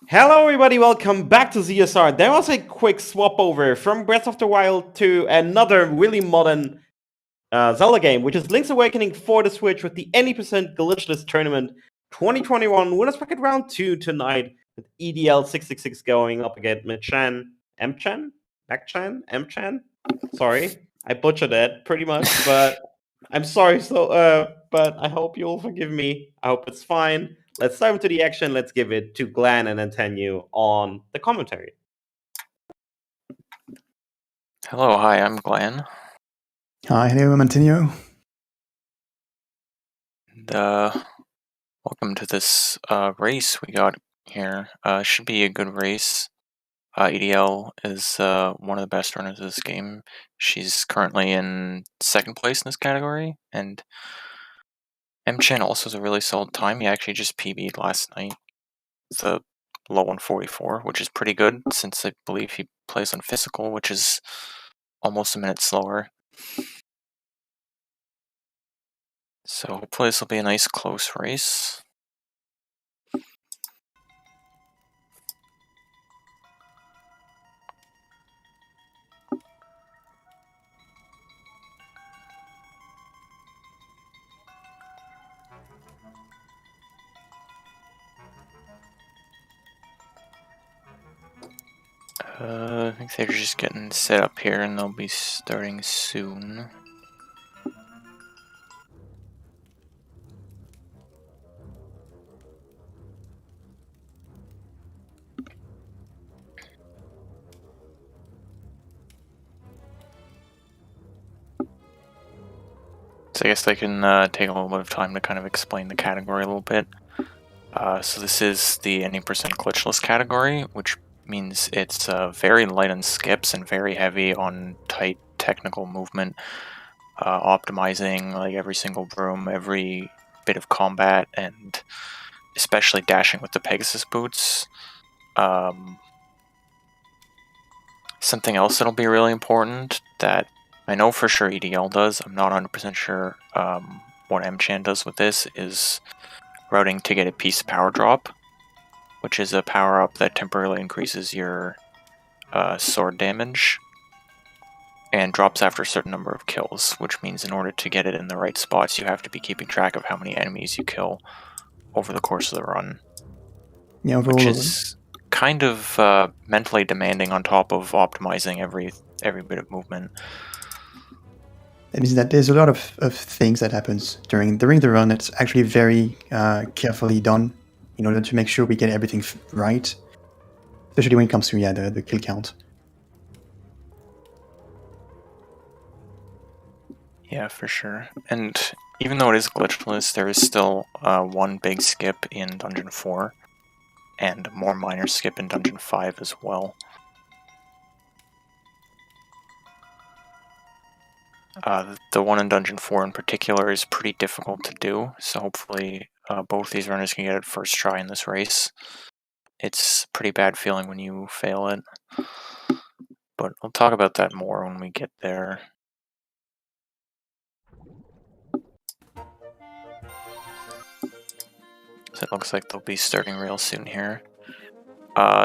Hello everybody, welcome back to ZSR. There was a quick swap over from Breath of the Wild to another really modern Zelda game, which is Link's Awakening for the Switch with the 80% Glitchless Tournament 2021 Winners Bracket Round 2 tonight with EDL666 going up against Mchan. Mchan? Sorry, I butchered it pretty much, but I'm sorry, but I hope you'll forgive me. I hope it's fine. Let's dive into the action. Let's give it to Glenn and Antenu on the commentary. Hello, hi, I'm Glenn. Hi, hello, I'm Antonio. Welcome to this race we got here. Should be a good race. EDL is one of the best runners of this game. She's currently in second place in this category, and Mchan also has a really solid time. He actually just PB'd last night. It's a low 144, which is pretty good since I believe he plays on physical, which is almost a minute slower. So hopefully this will be a nice close race. I think they're just getting set up here and they'll be starting soon. So I guess I can take a little bit of time to kind of explain the category a little bit. So this is the 80% glitchless category, which means it's very light on skips and very heavy on tight technical movement, optimizing like every single room, every bit of combat, and especially dashing with the Pegasus boots. Something else that'll be really important that I know for sure EDL does, I'm not 100% sure what Mchan does with this, is routing to get a piece of power drop, which is a power up that temporarily increases your sword damage and drops after a certain number of kills, which means in order to get it in the right spots, you have to be keeping track of how many enemies you kill over the course of the run. Yeah, which is kind of mentally demanding on top of optimizing every bit of movement. It means that there's a lot of things that happens during the run that's actually very carefully done in order to make sure we get everything right, especially when it comes to the kill count. Yeah, for sure. And even though it is glitchless, there is still one big skip in Dungeon 4 and a more minor skip in Dungeon 5 as well. The one in Dungeon 4 in particular is pretty difficult to do, so hopefully both these runners can get it first try in this race. It's a pretty bad feeling when you fail it, but I'll talk about that more when we get there. So it looks like they'll be starting real soon here.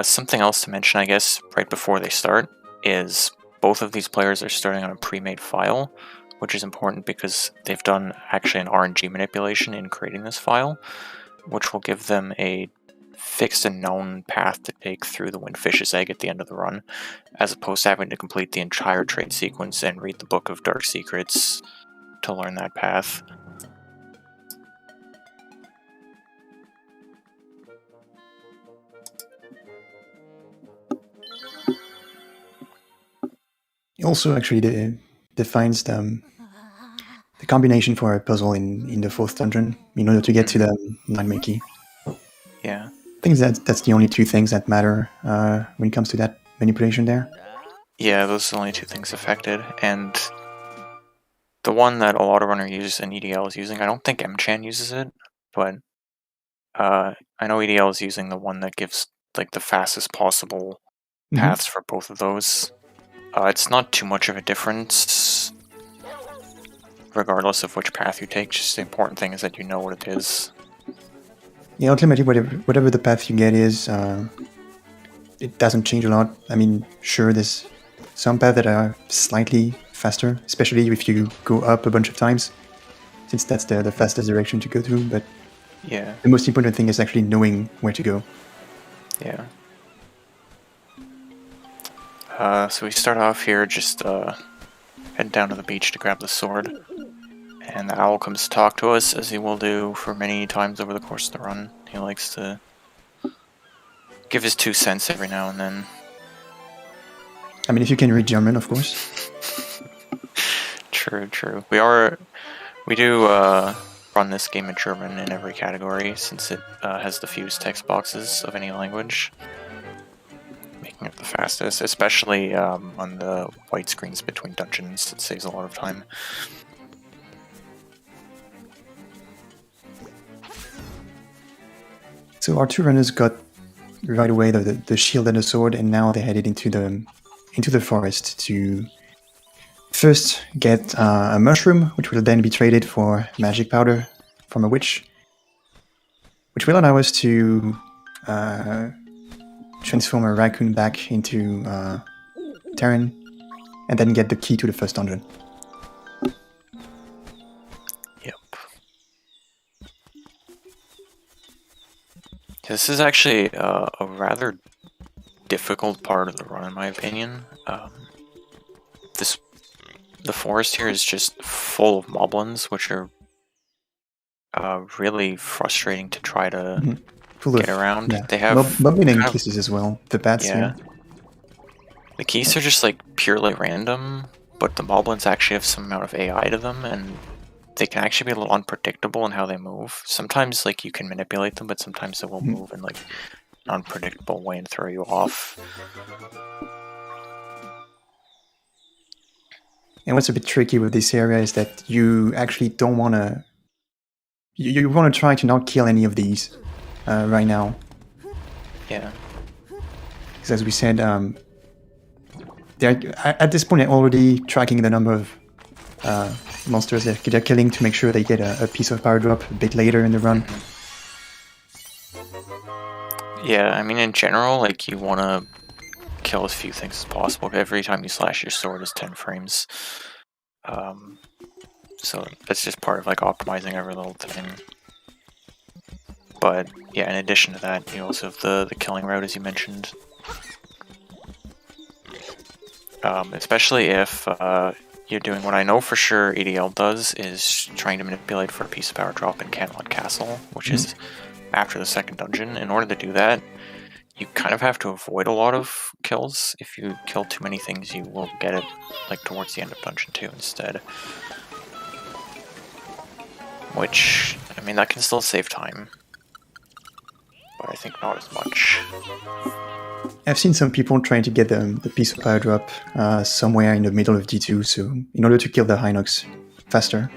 Something else to mention, I guess, right before they start, is both of these players are starting on a pre-made file, which is important because they've done actually an RNG manipulation in creating this file, which will give them a fixed and known path to take through the Windfish's Egg at the end of the run, as opposed to having to complete the entire trade sequence and read the Book of Dark Secrets to learn that path. It also actually defines the combination for a puzzle in the fourth dungeon in order to get to the Nightmare Key. Yeah. I think that's the only two things that matter when it comes to that manipulation there. Yeah, those are the only two things affected, and the one that a lot of runners use and EDL is using, I don't think Mchan uses it, but I know EDL is using the one that gives like the fastest possible paths for both of those. It's not too much of a difference, regardless of which path you take. Just the important thing is that you know what it is. Yeah, ultimately, whatever the path you get is, it doesn't change a lot. I mean, sure, there's some paths that are slightly faster, especially if you go up a bunch of times, since that's the fastest direction to go through, but Yeah. the most important thing is actually knowing where to go. Yeah. So we start off here, just head down to the beach to grab the sword. And the owl comes to talk to us, as he will do for many times over the course of the run. He likes to give his 2 cents every now and then. I mean, if you can read German, of course. True, true. We do run this game in German in every category, since it has the fewest text boxes of any language. Making it the fastest, especially on the white screens between dungeons. It saves a lot of time. So our 2 runners got right away the shield and the sword, and now they're headed into the forest to first get a mushroom, which will then be traded for magic powder from a witch, which will allow us to transform a raccoon back into Terran, and then get the key to the first dungeon. Yep. This is actually a rather difficult part of the run, in my opinion. The forest here is just full of moblins, which are really frustrating to try to get around. Yeah. They have moblin and kisses as well. The bats here. The keys are just like purely random, but the moblins actually have some amount of AI to them, and they can actually be a little unpredictable in how they move. Sometimes like you can manipulate them, but sometimes they will move in like an unpredictable way and throw you off. And what's a bit tricky with this area is that you actually don't want to... You want to try to not kill any of these right now. Yeah. Because as we said, they're, at this point they're already tracking the number of monsters they're killing to make sure they get a piece of power drop a bit later in the run. Yeah, I mean in general, like you want to kill as few things as possible. Every time you slash your sword is 10 frames. So that's just part of like optimizing every little thing. But yeah, in addition to that, you also have the killing route, as you mentioned. Especially if you're doing what I know for sure EDL does, is trying to manipulate for a piece of power drop in Cantlot Castle, which is after the second dungeon. In order to do that, you kind of have to avoid a lot of kills. If you kill too many things, you will get it like towards the end of dungeon 2 instead. Which, I mean, that can still save time, but I think not as much. I've seen some people trying to get the piece of power drop somewhere in the middle of D2, so in order to kill the Hinox faster.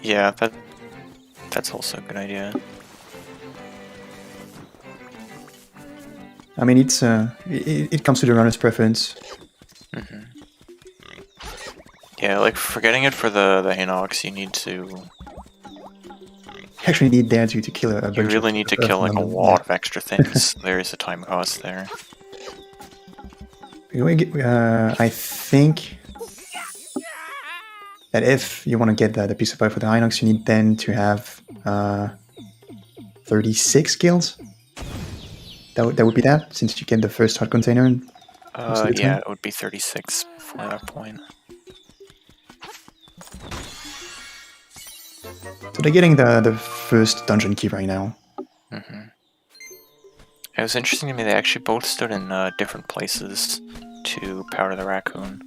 Yeah, that's also a good idea. I mean, it comes to the runner's preference. Yeah, like forgetting it for the Hinox, you need to... You actually need there to kill a bunch. You really need to kill like a lot of extra things. There is a time cost there. I think that if you want to get the piece of power for the Hinox, you need then to have 36 kills. That would be that, since you get the first hot container. Yeah, it would be 36 before that point. So they're getting the first dungeon key right now. It was interesting to me, they actually both stood in different places to powder the raccoon.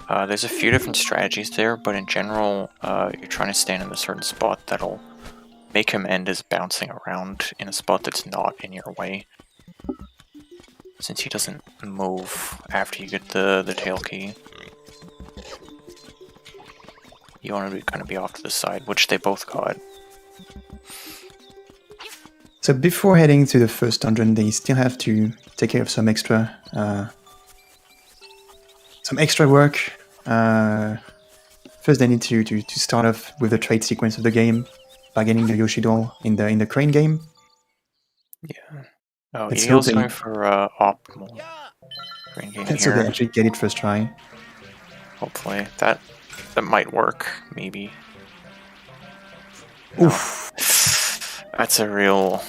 There's a few different strategies there, but in general, you're trying to stand in a certain spot that'll make him end his bouncing around in a spot that's not in your way. Since he doesn't move after you get the tail key. You want to kind of be off to the side, which they both got. So before heading to the first dungeon, they still have to take care of some extra work. First, they need to start off with the trade sequence of the game by getting the Yoshi doll in the crane game. Yeah. Oh, Let's EDL's hope going they- for optimal green gain Let's hope they here. actually get it first try. Hopefully. That might work, maybe. No. Oof. That's a real...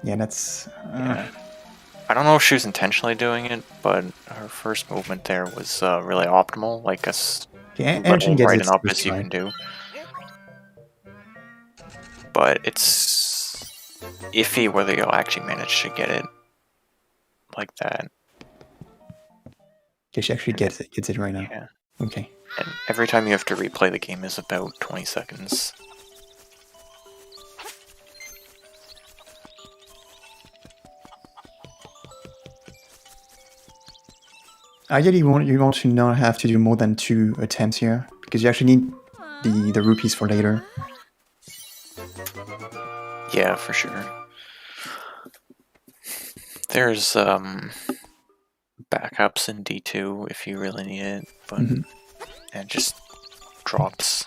Yeah, that's... Yeah. I don't know if she was intentionally doing it, but her first movement there was really optimal, like as Okay, and she gets right it and up first as you try. can do. But it's iffy whether you'll actually manage to get it like that. Okay, she actually gets it right now. Yeah. Okay. And every time you have to replay the game is about 20 seconds. Ideally, you want to not have to do more than 2 attempts here, because you actually need the rupees for later. Yeah, for sure. There's backups in D2 if you really need it, but it just drops.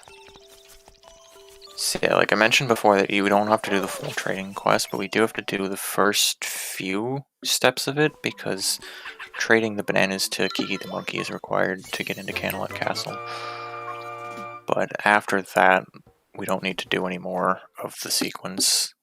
So yeah, like I mentioned before, that you don't have to do the full trading quest, but we do have to do the first few steps of it, because trading the bananas to Kiki the monkey is required to get into Candlelit Castle. But after that, we don't need to do any more of the sequence.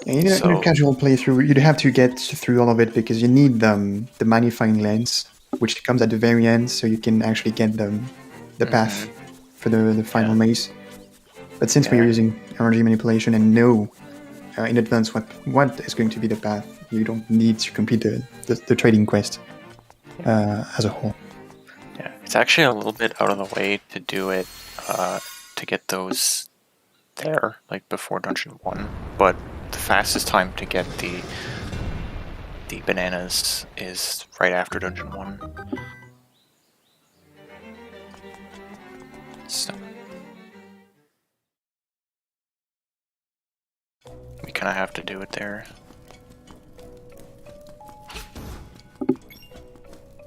In a casual playthrough, you'd have to get through all of it, because you need the magnifying lens, which comes at the very end, so you can actually get the path for the final maze. But since we're using energy manipulation and know in advance what is going to be the path, you don't need to complete the trading quest as a whole. Yeah, it's actually a little bit out of the way to do it to get those there, like before Dungeon 1, but the fastest time to get the bananas is right after Dungeon 1. So we kind of have to do it there.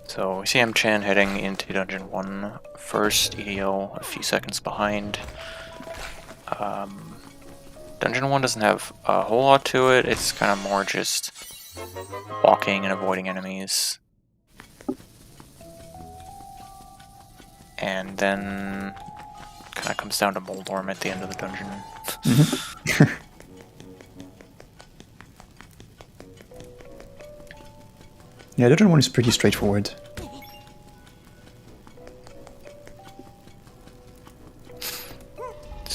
So we see Mchan heading into Dungeon 1 first, EDL a few seconds behind. Dungeon 1 doesn't have a whole lot to it, it's kind of more just walking and avoiding enemies. And then kind of comes down to Moldorm at the end of the dungeon. Yeah, Dungeon 1 is pretty straightforward.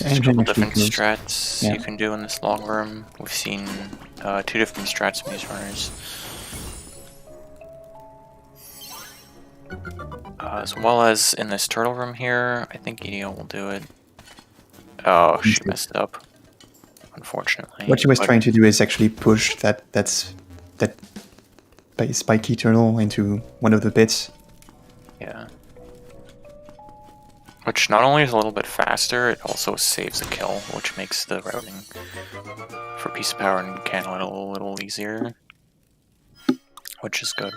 There's a couple different strats you can do in this long room. We've seen 2 different strats from these runners. As well as in this turtle room here, I think EDL will do it. Oh, she messed up, unfortunately. What she was trying to do is actually push that spiky turtle into one of the bits. Yeah. Which not only is a little bit faster, it also saves a kill, which makes the routing for Piece of Power and Candlelit a little easier. Which is good.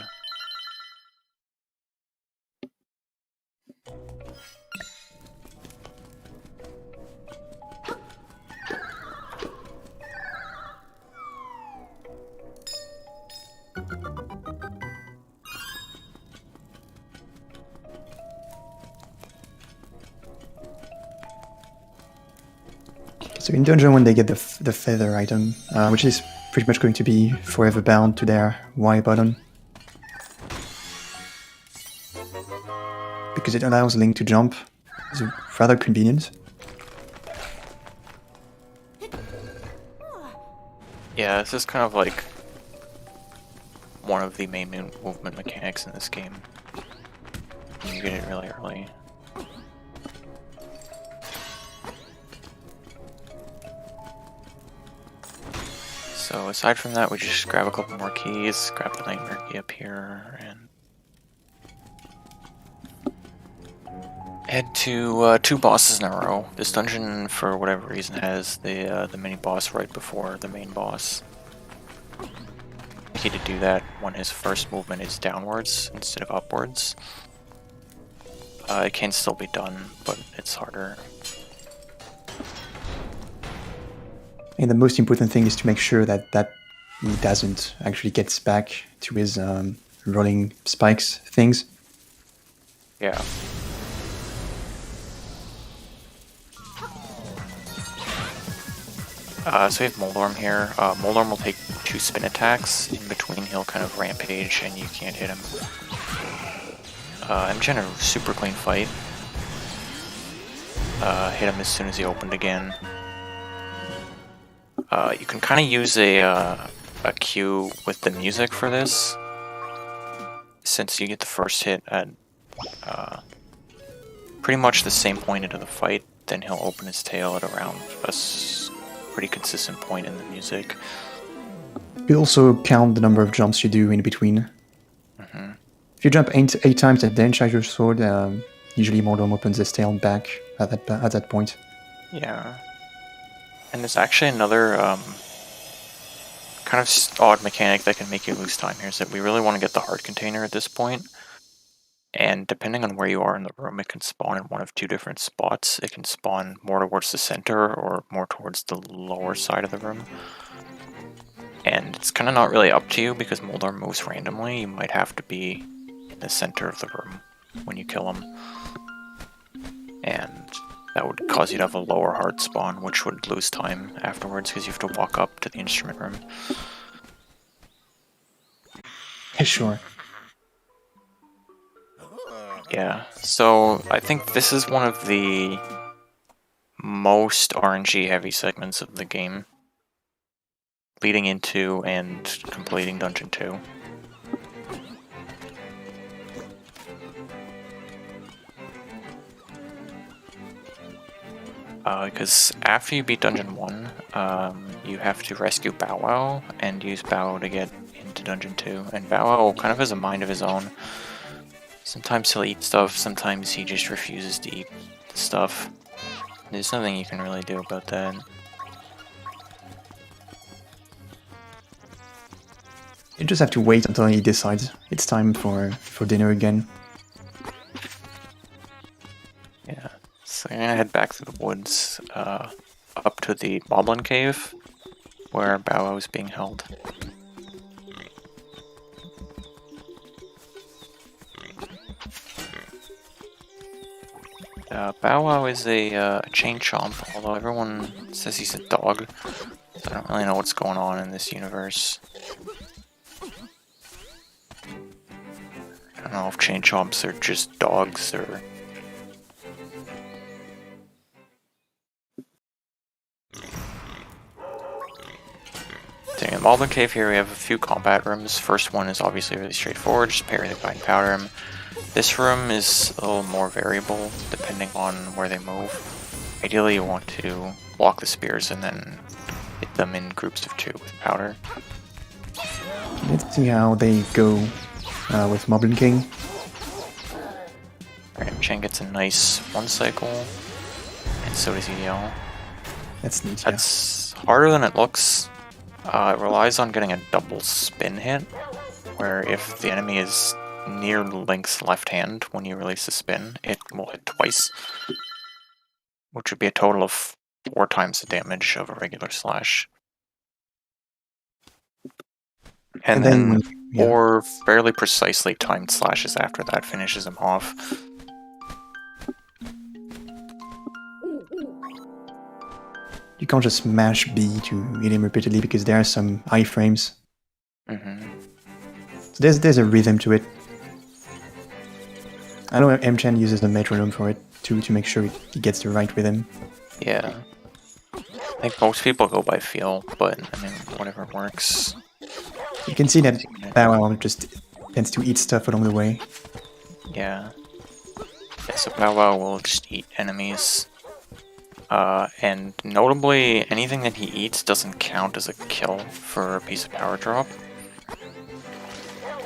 So in Dungeon 1 they get the feather item, which is pretty much going to be forever bound to their Y button. Because it allows Link to jump. It's rather convenient. Yeah, this is kind of like one of the main movement mechanics in this game. You get it really early. So aside from that, we just grab a couple more keys, grab the nightmare key up here, and head to 2 bosses in a row. This dungeon, for whatever reason, has the mini boss right before the main boss. Key to do that when his first movement is downwards instead of upwards. It can still be done, but it's harder. And the most important thing is to make sure that he doesn't actually get back to his rolling spikes things. Yeah. So we have Moldorm here. Moldorm will take 2 spin attacks. In between, he'll kind of rampage, and you can't hit him. Mchan a super clean fight. Hit him as soon as he opened again. You can kind of use a cue with the music for this, since you get the first hit at pretty much the same point into the fight. Then he'll open his tail at around a pretty consistent point in the music. You also count the number of jumps you do in between. Mm-hmm. If you jump 8 times and then charge your sword, usually Moldorm opens his tail back at that point. Yeah. And there's actually another kind of odd mechanic that can make you lose time here, is that we really want to get the heart container at this point. And depending on where you are in the room, it can spawn in one of 2 different spots. It can spawn more towards the center or more towards the lower side of the room. And it's kind of not really up to you because Moldorm moves randomly. You might have to be in the center of the room when you kill him. And that would cause you to have a lower heart spawn, which would lose time afterwards because you have to walk up to the instrument room. Yeah, sure. Yeah, so I think this is one of the most RNG heavy segments of the game, leading into and completing Dungeon 2. Because after you beat Dungeon 1, you have to rescue Bow Wow and use Bow Wow to get into Dungeon 2. And Bow Wow kind of has a mind of his own. Sometimes he'll eat stuff, sometimes he just refuses to eat the stuff. There's nothing you can really do about that. You just have to wait until he decides it's time for dinner again. Yeah, so I'm gonna head back through the woods, up to the Moblin Cave, where Bow Wow is being held. Bow Wow is a chain chomp, although everyone says he's a dog. So I don't really know what's going on in this universe. I don't know if chain chomps are just dogs or... So in the Moblin Cave here we have a few combat rooms. First one is obviously really straightforward, just parry the guide and powder him. This room is a little more variable depending on where they move. Ideally you want to block the spears and then hit them in groups of 2 with powder. Let's see how they go with Moblin King. Alright, Mchan gets a nice 1 cycle, and so does EDL. That's neat, yeah. That's harder than it looks. It relies on getting a double spin hit, where if the enemy is near Link's left hand when you release the spin, it will hit twice, which would be a total of 4 times the damage of a regular slash. And then 4 fairly precisely timed slashes after that finishes him off. You can't just mash B to hit him repeatedly because there are some iframes. Mm-hmm. So there's a rhythm to it. I know Mchan uses the metronome for it to make sure he gets the right rhythm. Yeah. I think most people go by feel, but I mean, whatever works. You can see that Bow Wow just tends to eat stuff along the way. Yeah. Yeah, so Bow Wow will just eat enemies. And notably, anything that he eats doesn't count as a kill for a piece of power drop.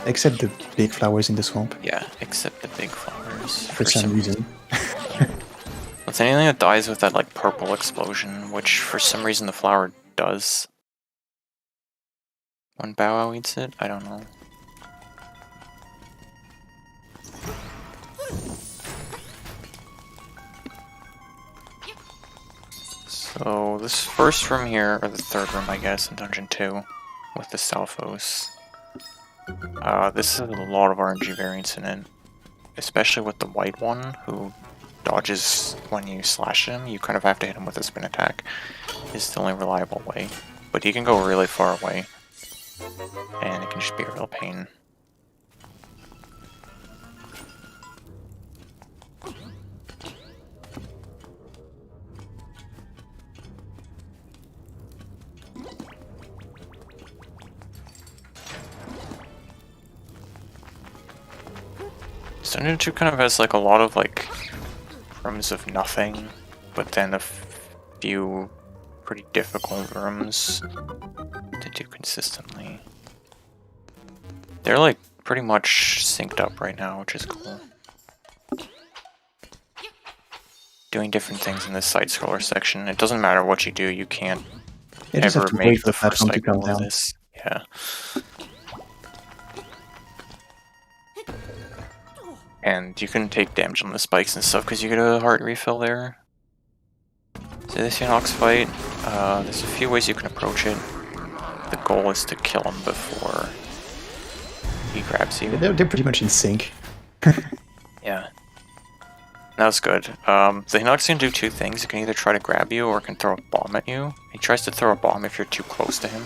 Except the big flowers in the swamp. Yeah, except the big flowers. For some reason. It's anything that dies with that like purple explosion, which for some reason the flower does. When Bow Wow eats it? I don't know. So this first room here, or the third room I guess, in Dungeon 2, with the Stalfos. This has a lot of RNG variants in it. Especially with the white one, who dodges when you slash him. You kind of have to hit him with a spin attack. It's the only reliable way. But he can go really far away. And it can just be a real pain. Dungeon 2 kind of has like a lot of like rooms of nothing, but then a few pretty difficult rooms to do consistently. They're like pretty much synced up right now, which is cool. Doing different things in this side scroller section. It doesn't matter what you do, you can't ever make the first cycle of this. Yeah. And you can take damage on the spikes and stuff because you get a heart refill there. So this Unox fight, there's a few ways you can approach it. The goal is to kill him before he grabs you. They're pretty much in sync. Yeah. That was good. The Unox can do two things. He can either try to grab you or can throw a bomb at you. He tries to throw a bomb if you're too close to him.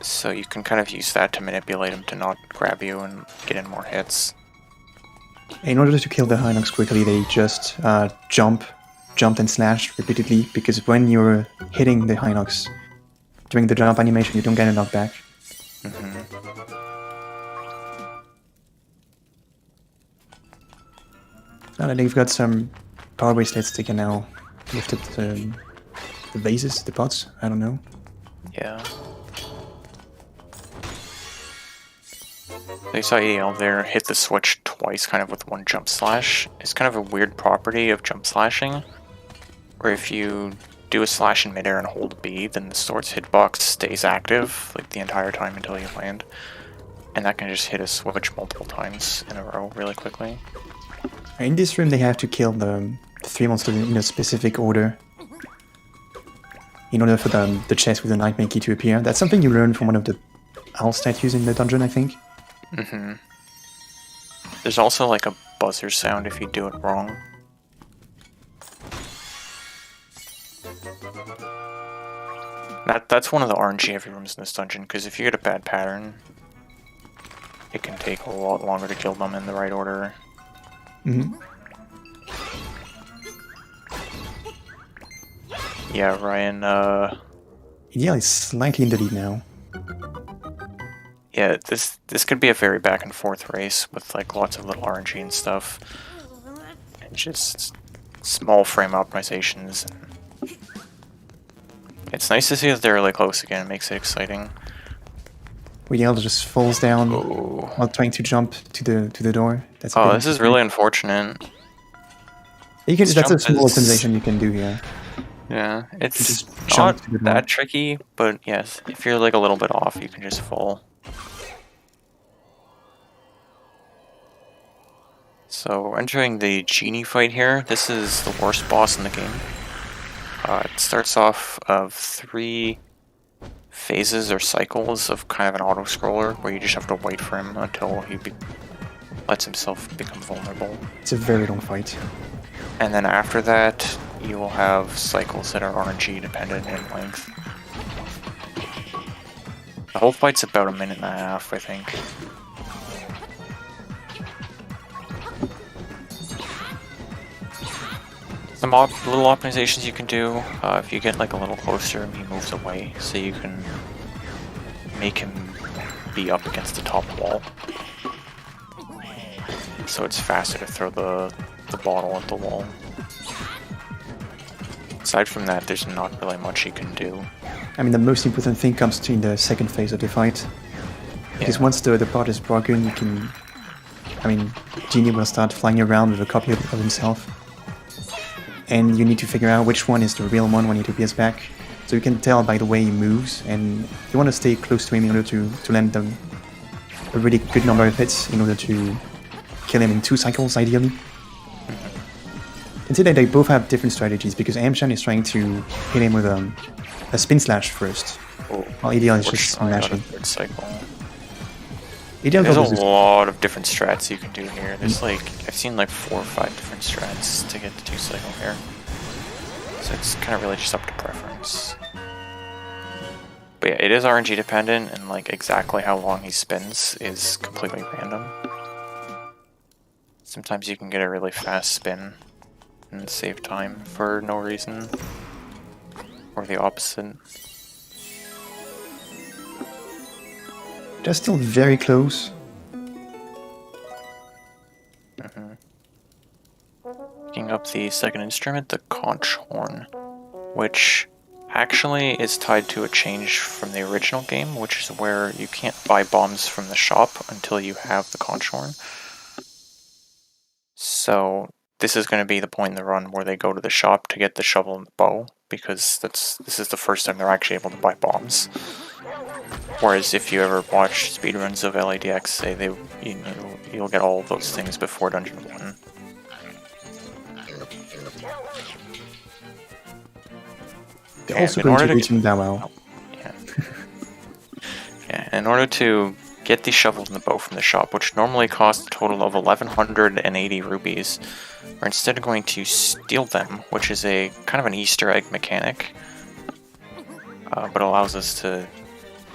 So you can kind of use that to manipulate him to not grab you and get in more hits. In order to kill the Hinox quickly, they just jumped and slashed repeatedly, because when you're hitting the Hinox during the jump animation, you don't get a knockback. Now that they've got some power bracelets, they can now lift up the vases, the pots, I don't know. Yeah. So you saw EDL there hit the switch twice kind of with one jump slash. It's kind of a weird property of jump slashing, where if you do a slash in midair and hold B, then the sword's hitbox stays active like the entire time until you land. And that can just hit a switch multiple times in a row really quickly. In this room they have to kill the three monsters in a specific order in order for the chest with the Nightmare Key to appear. That's something you learn from one of the owl statues in the dungeon, I think. There's also like a buzzer sound if you do it wrong. That's one of the RNG heavy rooms in this dungeon, because if you get a bad pattern, it can take a lot longer to kill them in the right order. Yeah, Ryan, EDL is slightly in the lead now. Yeah, this could be a very back and forth race with like lots of little RNG and stuff. And just small frame optimizations. It's nice to see that they're really close again, it makes it exciting. EDL just falls down while trying to jump to the door. That's this is really unfortunate. That's a small optimization you can do here. Yeah, it's not that tricky, but yes, if you're like a little bit off, you can just fall. So, entering the Genie fight here, this is the worst boss in the game. It starts off of 3 phases or cycles of kind of an auto-scroller, where you just have to wait for him until he lets himself become vulnerable. It's a very long fight. And then after that, you will have cycles that are RNG dependent in length. The whole fight's about 1.5 minutes, I think. Some little optimizations you can do. If you get like a little closer, he moves away, so you can make him be up against the top wall. So it's faster to throw the bottle at the wall. Aside from that, there's not really much you can do. I mean, the most important thing comes in the second phase of the fight. Because once the pot is broken, you can... I mean, Genie will start flying around with a copy of himself. And you need to figure out which one is the real one when he appears back. So you can tell by the way he moves, and you want to stay close to him in order to land a really good number of hits in order to kill him in 2 cycles, ideally. see that they both have different strategies because Mchan is trying to hit him with a spin slash first. While EDL is just smashing. Cycle. EDL There's goes a lot of different strats you can do here. There's like, I've seen like 4 or 5 different strats to get the 2 cycle here. So it's kind of really just up to preference. But yeah, it is RNG dependent, and like exactly how long he spins is completely random. Sometimes you can get a really fast spin and save time for no reason, or the opposite. They're still very close. Picking up the second instrument, the conch horn, which actually is tied to a change from the original game, which is where you can't buy bombs from the shop until you have the conch horn. So this is going to be the point in the run where they go to the shop to get the shovel and the bow, because this is the first time they're actually able to buy bombs. Whereas if you ever watch speedruns of LADX, say you'll get all of those things before Dungeon 1. They're also going to reach him down well. Yeah. Yeah, in order to get the shovel and the bow from the shop, which normally cost a total of 1,180 rubies, we're instead going to steal them, which is a kind of an Easter egg mechanic, but allows us to,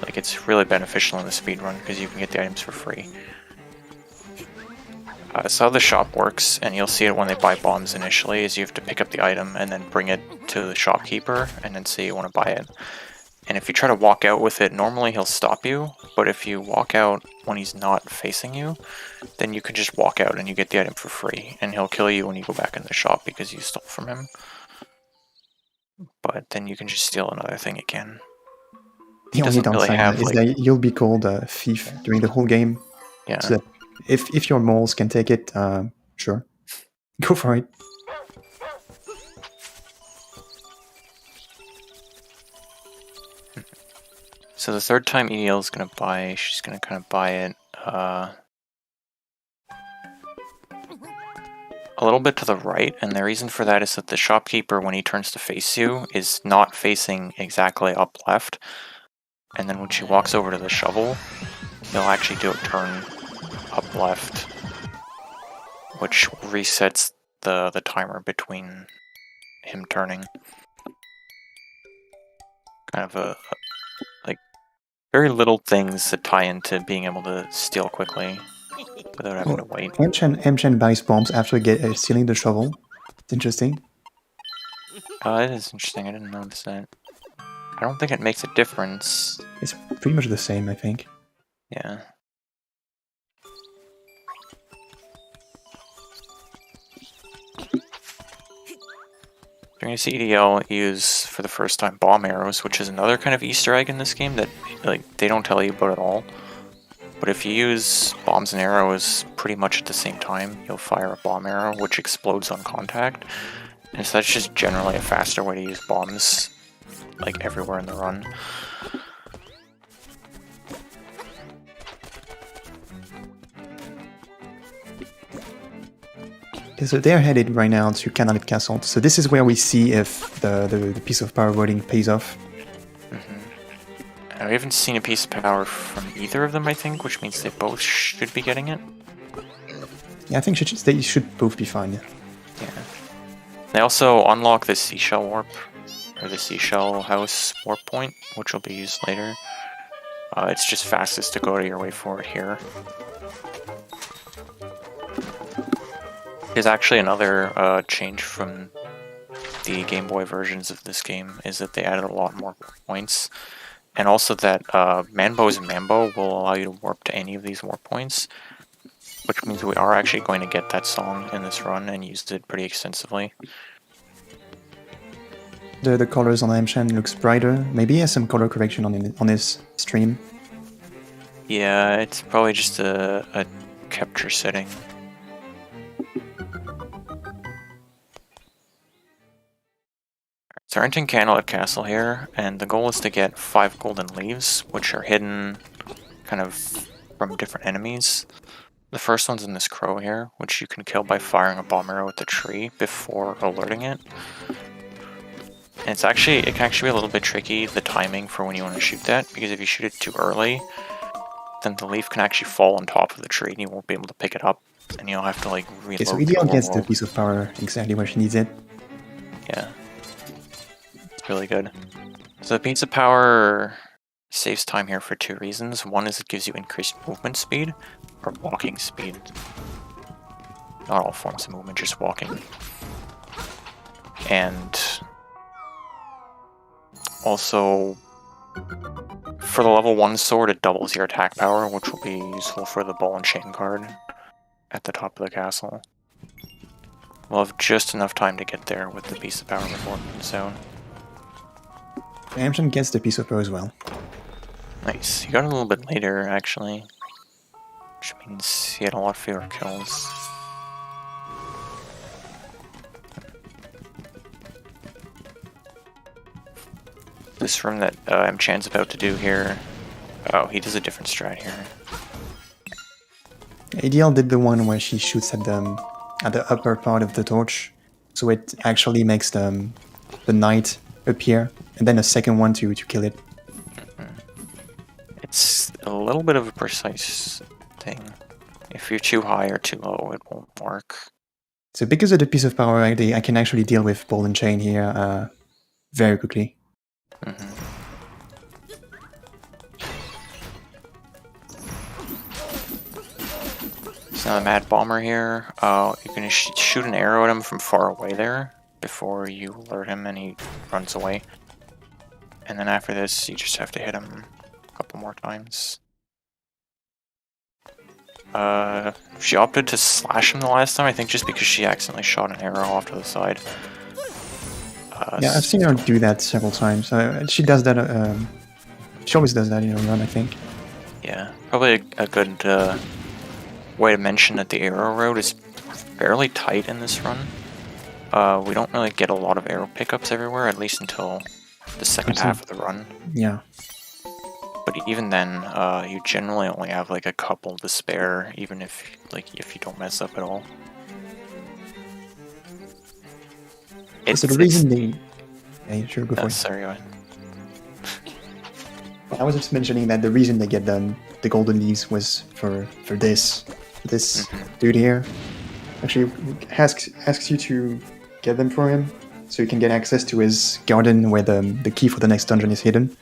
like, it's really beneficial in the speedrun because you can get the items for free. So how the shop works, and you'll see it when they buy bombs initially, is you have to pick up the item and then bring it to the shopkeeper and then say you want to buy it. And if you try to walk out with it, normally he'll stop you, but if you walk out when he's not facing you, then you can just walk out and you get the item for free, and he'll kill you when you go back in the shop because you stole from him. But then you can just steal another thing again. The only downside is that you'll be called a thief during the whole game. Yeah. So if your moles can take it, sure, go for it. So the third time EDL is going to buy, she's going to kind of buy it a little bit to the right, and the reason for that is that the shopkeeper, when he turns to face you, is not facing exactly up left, and then when she walks over to the shovel, he'll actually do a turn up left, which resets the timer between him turning. Kind of a like very little things that tie into being able to steal quickly without having to wait. Mchan buys bombs after stealing the shovel. It's interesting. It is interesting. I didn't notice that. I don't think it makes a difference. It's pretty much the same, I think. Yeah. You're going to see EDL use, for the first time, bomb arrows, which is another kind of Easter egg in this game that they don't tell you about at all. But if you use bombs and arrows pretty much at the same time, you'll fire a bomb arrow, which explodes on contact. And so that's just generally a faster way to use bombs, like, everywhere in the run. So they're headed right now to Canalit Castle. So this is where we see if the piece of power voting pays off. We haven't seen a piece of power from either of them, I think, which means they both should be getting it. Yeah, I think they should both be fine. Yeah. They also unlock the seashell warp, or the seashell house warp point, which will be used later. It's just fastest to go to your way forward here. There's actually another change from the Game Boy versions of this game, is that they added a lot more points. And also that Manbos and Mambo will allow you to warp to any of these warp points, which means we are actually going to get that song in this run and used it pretty extensively. The colors on Mchan looks brighter. Maybe he has some color correction on his stream. Yeah, it's probably just a capture setting. So we're entering Canalit Castle here, and the goal is to get 5 golden leaves, which are hidden kind of from different enemies. The first one's in this crow here, which you can kill by firing a bomb arrow at the tree before alerting it. And it can actually be a little bit tricky, the timing for when you want to shoot that, because if you shoot it too early, then the leaf can actually fall on top of the tree and you won't be able to pick it up, and you'll have to like reload. Okay, so the EDL gets the overworld. piece of power exactly where she needs it. Yeah. It's really good. So the piece of power saves time here for two reasons. One is it gives you increased movement speed, or walking speed. Not all forms of movement, just walking. And also, for the level 1 sword, it doubles your attack power, which will be useful for the ball and chain card at the top of the castle. We'll have just enough time to get there with the piece of power before it moves out. Mchan gets the piece of power as well. Nice. He got it a little bit later, actually. Which means he had a lot fewer kills. This room that Mchan's about to do here... Oh, he does a different strat here. EDL did the one where she shoots at the upper part of the torch, so it actually makes the knight appear, and then a second one to kill it. It's a little bit of a precise thing. If you're too high or too low, it won't work. So because of the piece of power, I can actually deal with ball and chain here very quickly. So the Mad Bomber here, you can shoot an arrow at him from far away there before you alert him and he runs away. And then after this, you just have to hit him a couple more times. She opted to slash him the last time, I think just because she accidentally shot an arrow off to the side. Yeah, I've seen her do that several times. She does that. She always does that in a run, I think. Yeah, probably a good way to mention that the arrow road is fairly tight in this run. We don't really get a lot of arrow pickups everywhere, at least until the second half of the run. Yeah. But even then, you generally only have like a couple to spare, even if you don't mess up at all. So the reason they... Yeah, sure, go for it. Sorry, go ahead. I was just mentioning that the reason they get the golden leaves was for this dude here. Actually, asks you to get them for him, so you can get access to his garden where the key for the next dungeon is hidden.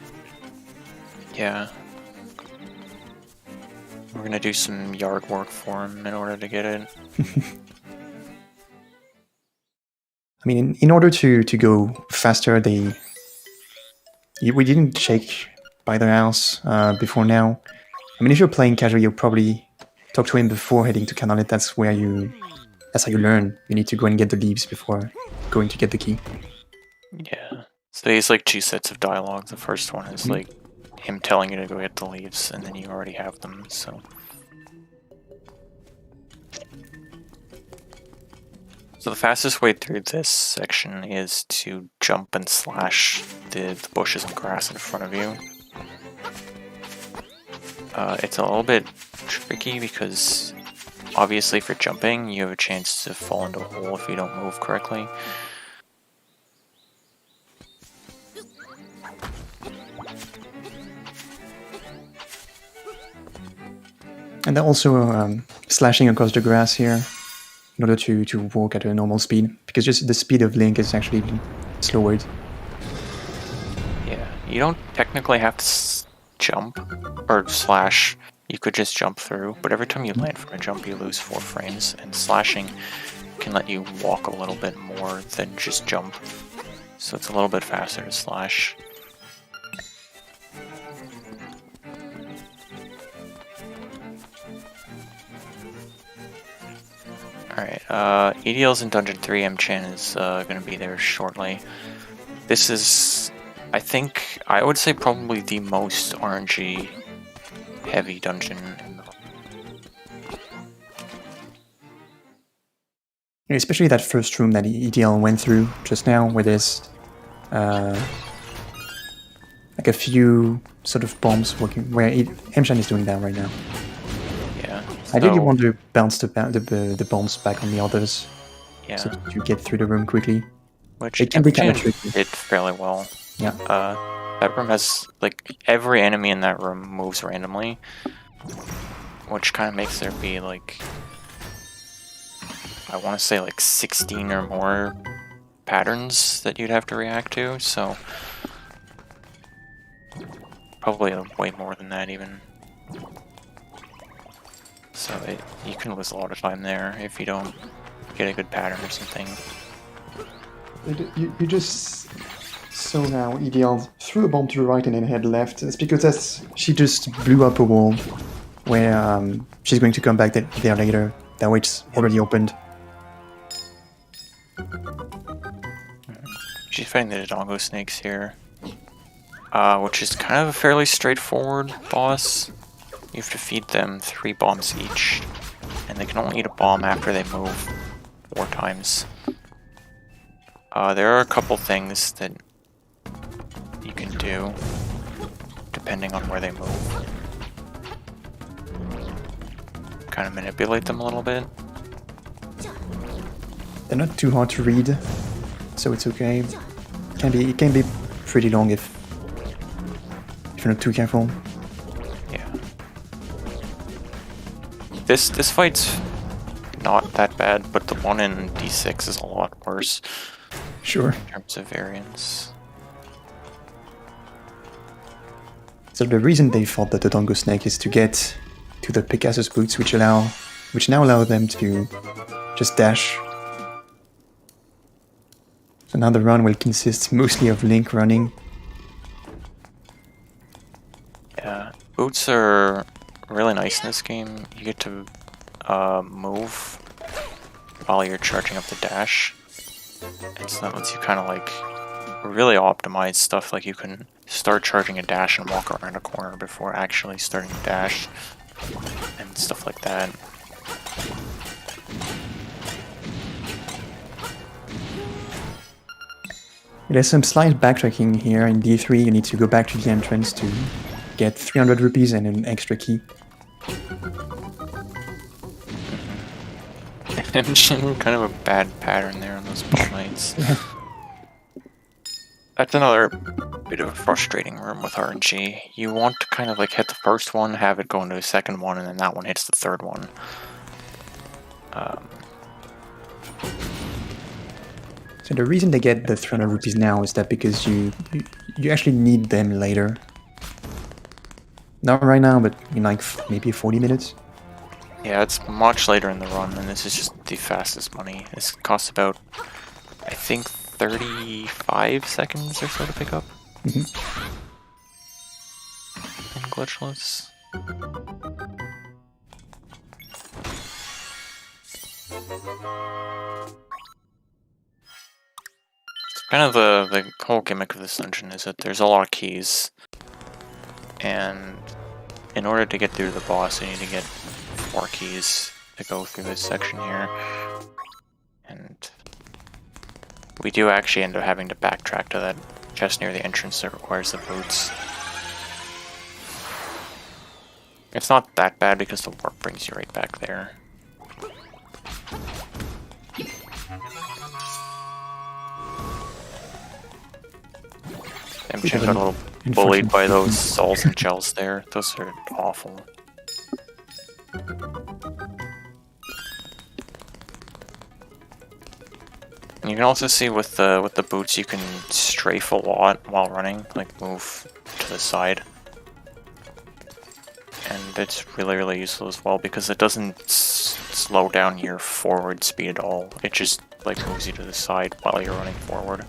Yeah. We're gonna do some yard work for him in order to get it. I mean, in order to go faster, we didn't check by their house before now. I mean, if you're playing casual, you'll probably talk to him before heading to Canalit. That's how you learn. You need to go and get the leaves before going to get the key. Yeah. So there's like two sets of dialogue. The first one is like him telling you to go get the leaves, and then you already have them, so... So the fastest way through this section is to jump and slash the bushes and grass in front of you. It's a little bit tricky because obviously for jumping you have a chance to fall into a hole if you don't move correctly. And then also slashing across the grass here in order to walk at a normal speed, because just the speed of Link is actually slowered. Yeah, you don't technically have to jump or slash. You could just jump through, but every time you land from a jump you lose 4 frames, and slashing can let you walk a little bit more than just jump. So it's a little bit faster to slash. Alright, EDL's in Dungeon 3, Mchan is going to be there shortly. This is, I would say probably the most RNG heavy dungeon in the... Especially that first room that EDL went through just now, where there's like a few sort of bombs working, where Mchan is doing that right now. Yeah, I really So- want to bounce the bombs back on the others, Yeah, so you get through the room quickly. which It can be kind of Mchan tricky. did fairly well. Yeah. That room has, like, every enemy in that room moves randomly, which kind of makes there be, like, I want to say, like, 16 or more patterns that you'd have to react to, so probably way more than that, even. So you can lose a lot of time there if you don't get a good pattern or something. You just saw now EDL threw a bomb to the right and then head left. It's because she just blew up a wall where she's going to come back there later. That way it's already opened. She's fighting the Dodongo snakes here, which is kind of a fairly straightforward boss. You have to feed them 3 bombs each, and they can only eat a bomb after they move 4 times. There are a couple things that you can do depending on where they move. Kind of manipulate them a little bit. They're not too hard to read, so it's okay. It can be pretty long if you're not too careful. Yeah. This fight's not that bad, but the one in D6 is a lot worse Sure. in terms of variance. So the reason they fought the Dodongo snake is to get to the Pegasus boots, which now allow them to just dash. So now the run will consist mostly of Link running. Yeah, boots are really nice in this game. You get to move while you're charging up the dash, and so that lets you kind of like really optimize stuff. Like you can start charging a dash and walk around a corner before actually starting to dash, and stuff like that. There's some slight backtracking here. In D3, you need to go back to the entrance to get 300 rupees and an extra key. Kind of a bad pattern there on those ball knights. That's another bit of a frustrating room with RNG. You want to kind of like hit the first one, have it go into the second one, and then that one hits the third one. So the reason they get the 300 rupees now is that because you actually need them later. Not right now, but in like maybe 40 minutes. Yeah, it's much later in the run, and this is just the fastest money. This costs about, I think, 35 seconds or so to pick up. Mm-hmm. In Glitchless. Kind of the whole gimmick of this dungeon is that there's a lot of keys, and in order to get through the boss, you need to get 4 keys to go through this section here, and we do actually end up having to backtrack to that chest near the entrance that requires the boots. It's not that bad because the warp brings you right back there. Mchan got a little bullied by those souls and gels there. Those are awful. And you can also see with the boots you can strafe a lot while running, like move to the side. And it's really useful as well because it doesn't slow down your forward speed at all. It just like moves you to the side while you're running forward.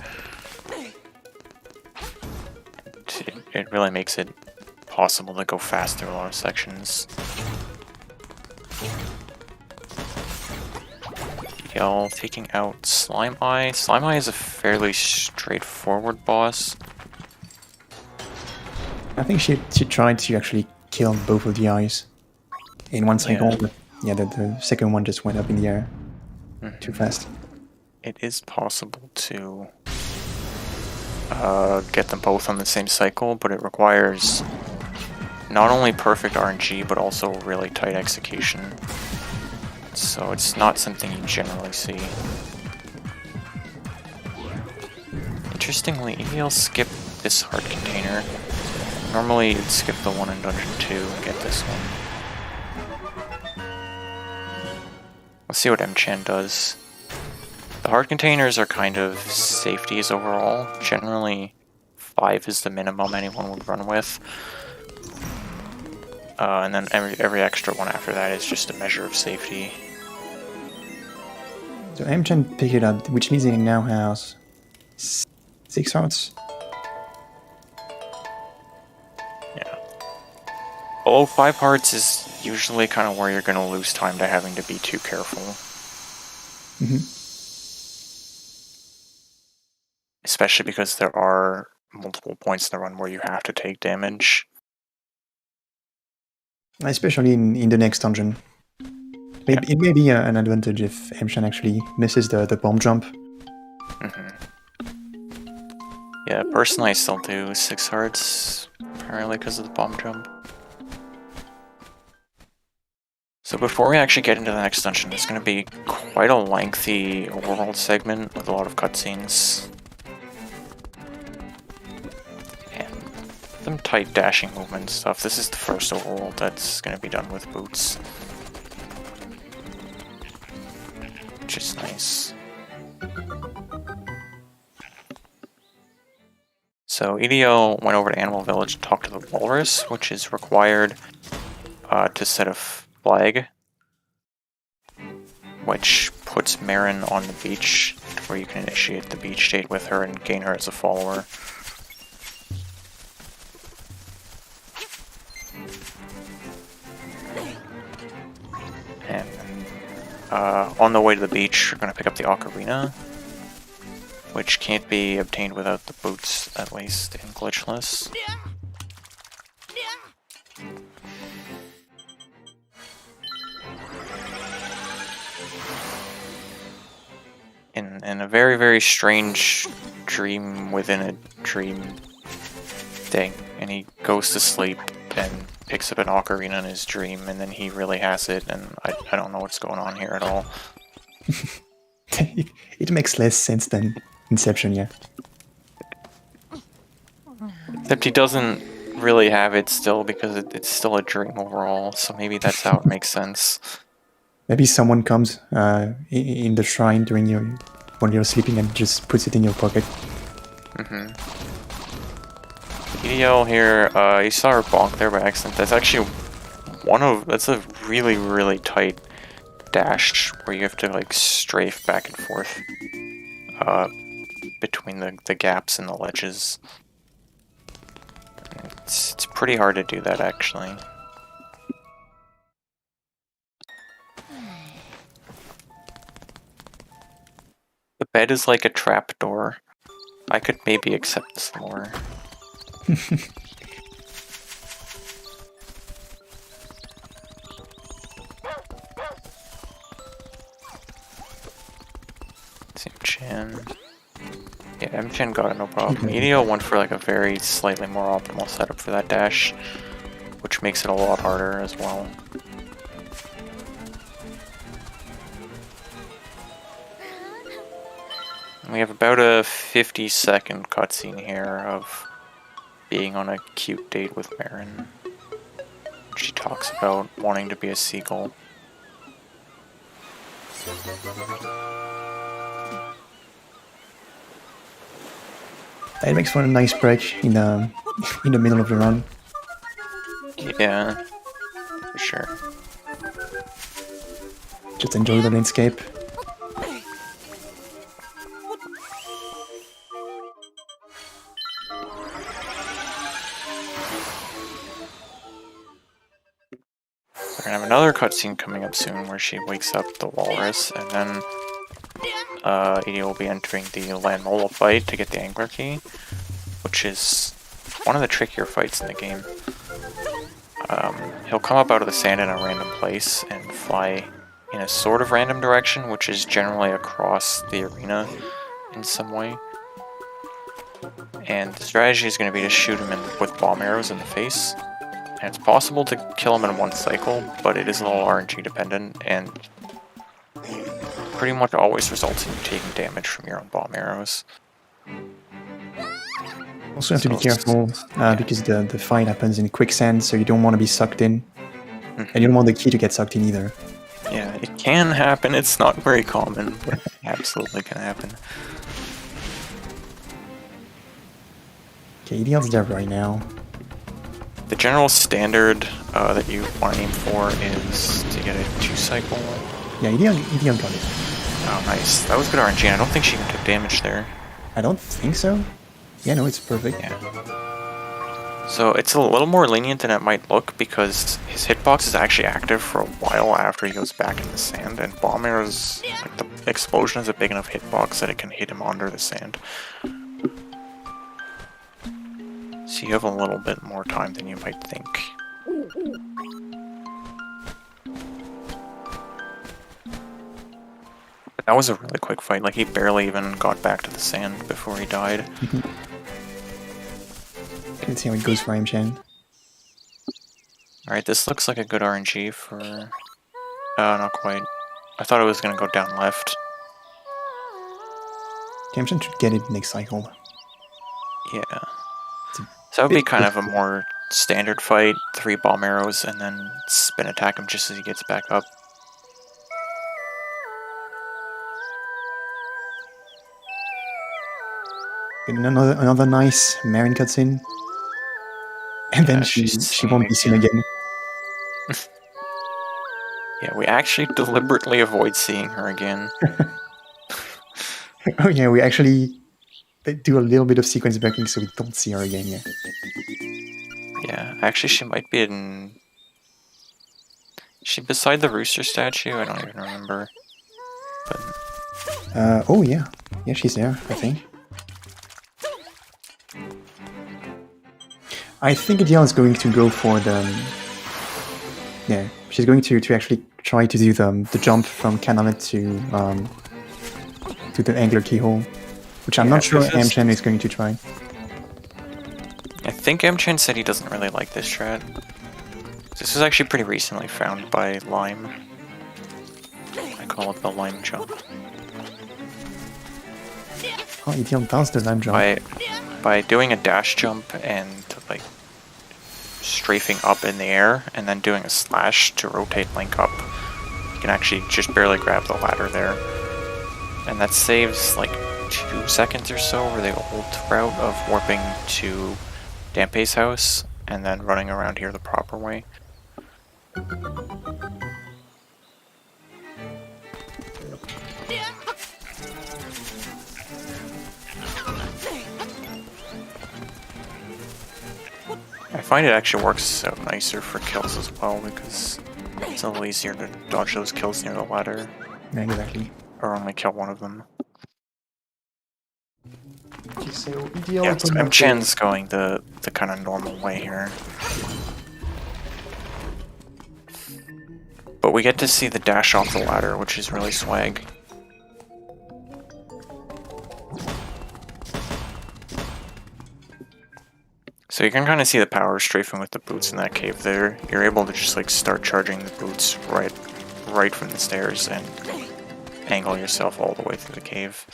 It really makes it possible to go fast through a lot of sections. EDL taking out Slime Eye. Slime Eye is a fairly straightforward boss. I think she tried to actually kill both of the eyes in one cycle, but yeah, the second one just went up in the air too fast. It is possible to get them both on the same cycle, but it requires not only perfect RNG, but also really tight execution. So it's not something you generally see. Interestingly, EDL skipped this hard container. Normally you'd skip the one in Dungeon 2 and get this one. Let's see what Mchan does. The hard containers are kind of safeties overall. Generally, 5 is the minimum anyone would run with. And then every extra one after that is just a measure of safety. So Mchan picked it up, which means he now has 6 hearts. Yeah. Although 5 hearts is usually kind of where you're going to lose time to having to be too careful. Especially because there are multiple points in the run where you have to take damage. Especially in the next dungeon. It may be an advantage if Mchan actually misses the bomb jump. Yeah, personally I still do 6 hearts, apparently because of the bomb jump. So before we actually get into the next dungeon, it's going to be quite a lengthy overworld segment with a lot of cutscenes. And some tight dashing movement stuff. This is the first overworld that's going to be done with boots. Which is nice. So EDL went over to Animal Village to talk to the walrus, which is required to set a flag, which puts Mchan on the beach, where you can initiate the beach date with her and gain her as a follower. And on the way to the beach, you're going to pick up the ocarina, which can't be obtained without the boots, at least in Glitchless. In a very, very strange dream within a dream thing, and he goes to sleep and picks up an ocarina in his dream, and then he really has it, and I don't know what's going on here at all. It makes less sense than Inception, yeah. Except he doesn't really have it still, because it's still a dream overall, so maybe that's how it makes sense. Maybe someone comes in the shrine when you're sleeping and just puts it in your pocket. EDL here, you saw her bonk there by accident. That's actually that's a really, really tight dash where you have to like strafe back and forth between the gaps and the ledges. It's pretty hard to do that, actually. The bed is like a trapdoor. I could maybe accept this lore. Mchan. Yeah, Mchan got it, no problem. EDL went for like a very slightly more optimal setup for that dash, which makes it a lot harder as well. We have about a 50-second cutscene here of being on a cute date with Mchan. She talks about wanting to be a seagull. It makes for a nice break in the middle of the run. Yeah, for sure. Just enjoy the landscape. We're gonna have another cutscene coming up soon where she wakes up the walrus, and then EDL will be entering the Land Mola fight to get the Angler Key, which is one of the trickier fights in the game. He'll come up out of the sand in a random place and fly in a sort of random direction, which is generally across the arena in some way. And the strategy is going to be to shoot him with bomb arrows in the face. And it's possible to kill him in one cycle, but it is a little RNG dependent, and pretty much always results in you taking damage from your own bomb arrows. Also have to be careful because the fight happens in quicksand, so you don't want to be sucked in. And you don't want the key to get sucked in either. Yeah, it can happen. It's not very common, but it absolutely can happen. Okay, EDL's there right now. The general standard that you want to aim for is to get a 2-cycle. Yeah, EDL got it. Oh, nice. That was good RNG. I don't think she even took damage there. I don't think so. Yeah, no, it's perfect. Yeah. So it's a little more lenient than it might look because his hitbox is actually active for a while after he goes back in the sand, and bomb arrows, like the explosion is a big enough hitbox that it can hit him under the sand. So you have a little bit more time than you might think. But that was a really quick fight, like he barely even got back to the sand before he died. Let's see how it goes for Mchan. Alright, this looks like a good RNG for... not quite. I thought it was going to go down left. Mchan should get it next cycle. Yeah. So that would be kind of a more standard fight. 3 bomb arrows and then spin attack him just as he gets back up. And another nice Marin cutscene. And then she won't be seen again. Yeah, we actually deliberately avoid seeing her again. Oh yeah, we actually do a little bit of sequence breaking so we don't see her again, yeah. Yeah, actually she might be in... Is she beside the rooster statue? I don't even remember. But... oh yeah. Yeah, she's there, I think. I think EDL is going to go for the... Yeah, she's going to actually try to do the jump from Canamet to the angular keyhole, which I'm not sure Mchan is going to try. I think Mchan said he doesn't really like this strat. This was actually pretty recently found by Lime. I call it the Lime jump. Oh, EDL does the Lime jump. By doing a dash jump and like strafing up in the air and then doing a slash to rotate Link up, you can actually just barely grab the ladder there. And that saves like 2 seconds or so over the old route of warping to Dampe's house and then running around here the proper way. I find it actually works so nicer for kills as well because it's a little easier to dodge those kills near the ladder. Yeah, exactly. Or only kill one of them. Okay, so EDL... Yeah, so Mchan's going the kind of normal way here. But we get to see the dash off the ladder, which is really swag. So you can kind of see the power strafing with the boots in that cave there. You're able to just like start charging the boots right from the stairs and angle yourself all the way through the cave.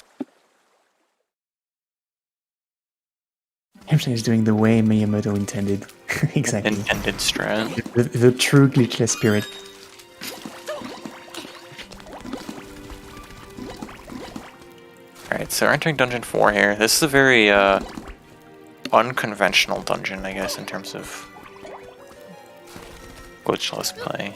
Mchan is doing the way Miyamoto intended. Exactly. Intended strat. The true glitchless spirit. Alright, so we're entering Dungeon 4 here. This is a very unconventional dungeon, I guess, in terms of glitchless play.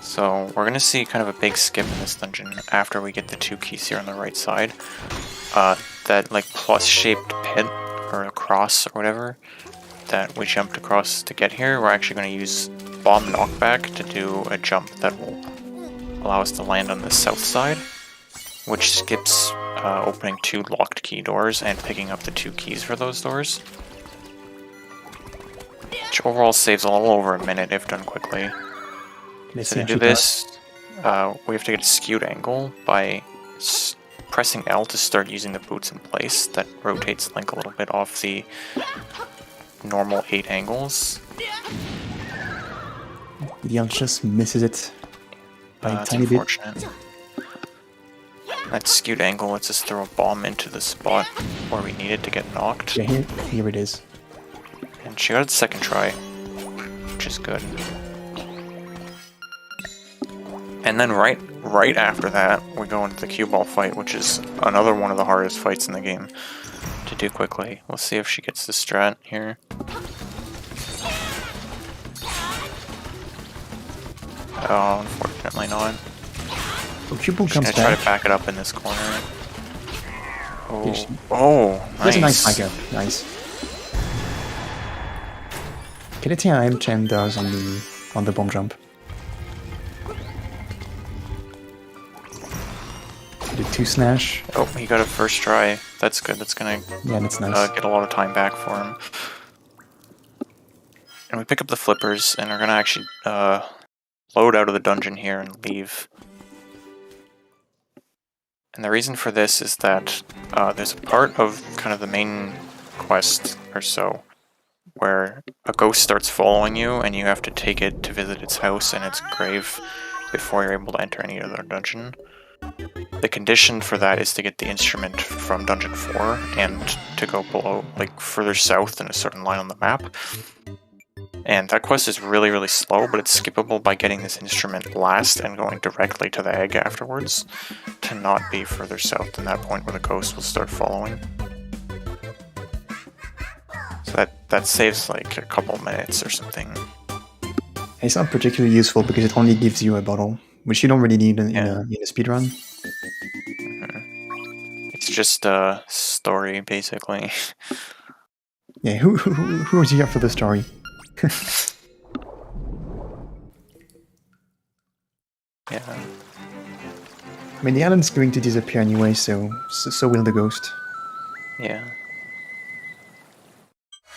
So we're gonna see kind of a big skip in this dungeon after we get the 2 keys here on the right side. That like plus-shaped pit, or a cross, or whatever, that we jumped across to get here. We're actually going to use bomb knockback to do a jump that will allow us to land on the south side, which skips opening 2 locked key doors and picking up the 2 keys for those doors, which overall saves a little over a minute if done quickly. So to do this, we have to get a skewed angle by pressing L to start using the boots in place. That rotates Link a little bit off the normal 8 angles. EDL just misses it by a That's tiny bit. unfortunate. That skewed angle lets us throw a bomb into the spot where we need it to get knocked. Yeah, here it is. And she got it second try, which is good. And then right after that, we go into the cue ball fight, which is another one of the hardest fights in the game to do quickly. Let's see if she gets the strat here. Oh, unfortunately not. Oh, cue ball She's comes gonna try back. to back it up in this corner. Okay, Oh, That's a nice nice. back up. Nice. Let's see how Mchan does on the bomb jump. The 2 snash. Oh, he got it first try. That's good. That's gonna Yeah, that's nice. get a lot of time back for him. And we pick up the flippers, and are gonna actually load out of the dungeon here and leave. And the reason for this is that there's a part of kind of the main quest or so where a ghost starts following you, and you have to take it to visit its house and its grave before you're able to enter any other dungeon. The condition for that is to get the instrument from Dungeon 4 and to go below, like further south than a certain line on the map. And that quest is really, really slow, but it's skippable by getting this instrument last and going directly to the egg afterwards to not be further south than that point where the ghost will start following. So that saves like a couple minutes or something. It's not particularly useful because it only gives you a bottle, which you don't really need in a speedrun. It's just a story, basically. Yeah, who is here for the story? Yeah. I mean, the island's going to disappear anyway, so will the ghost. Yeah.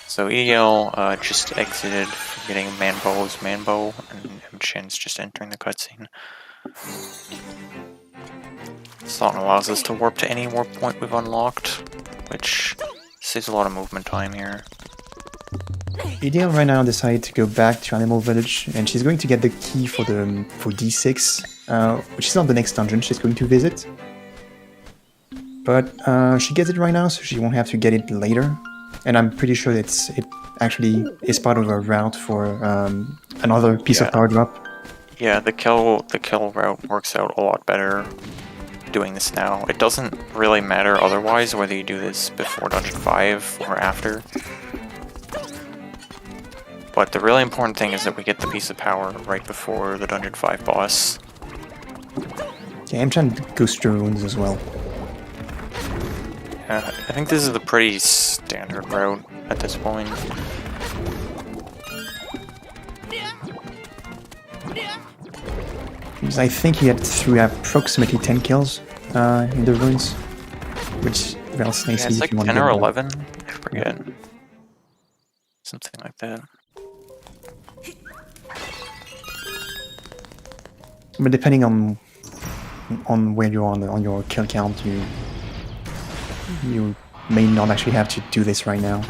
So EDL just exited from getting Manbo's Manbo, and Mchan's just entering the cutscene. This song allows us to warp to any warp point we've unlocked, which saves a lot of movement time here. EDL right now decided to go back to Animal Village, and she's going to get the key for D6, which is not the next dungeon she's going to visit. But she gets it right now, so she won't have to get it later. And I'm pretty sure it actually is part of a route for another piece of power drop. Yeah, the kill route works out a lot better doing this now. It doesn't really matter otherwise whether you do this before Dungeon 5 or after. But the really important thing is that we get the piece of power right before the Dungeon 5 boss. Yeah, Mchan goes through runes as well. Yeah, I think this is the pretty standard route at this point. Because I think he had through approximately 10 kills in the runes, which else Yeah, nicely it's if like you want 10 to or get 11, I forget. Something like that. But depending on where you are on your kill count, you may not actually have to do this right now.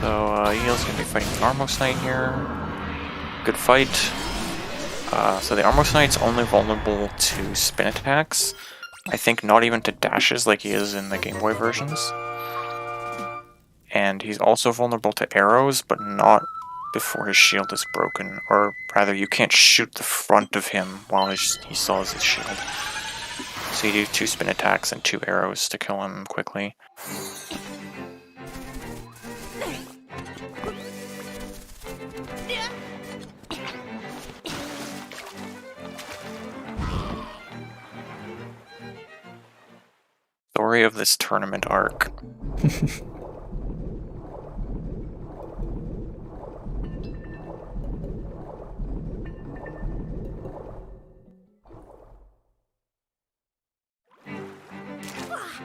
So Eel's gonna be fighting the Armos Knight here. Good fight. So the Armos Knight's only vulnerable to spin attacks. I think not even to dashes like he is in the Game Boy versions. And he's also vulnerable to arrows, but not before his shield is broken. Or rather, you can't shoot the front of him while he still has his shield. So you do 2 spin attacks and 2 arrows to kill him quickly. Story of this tournament arc.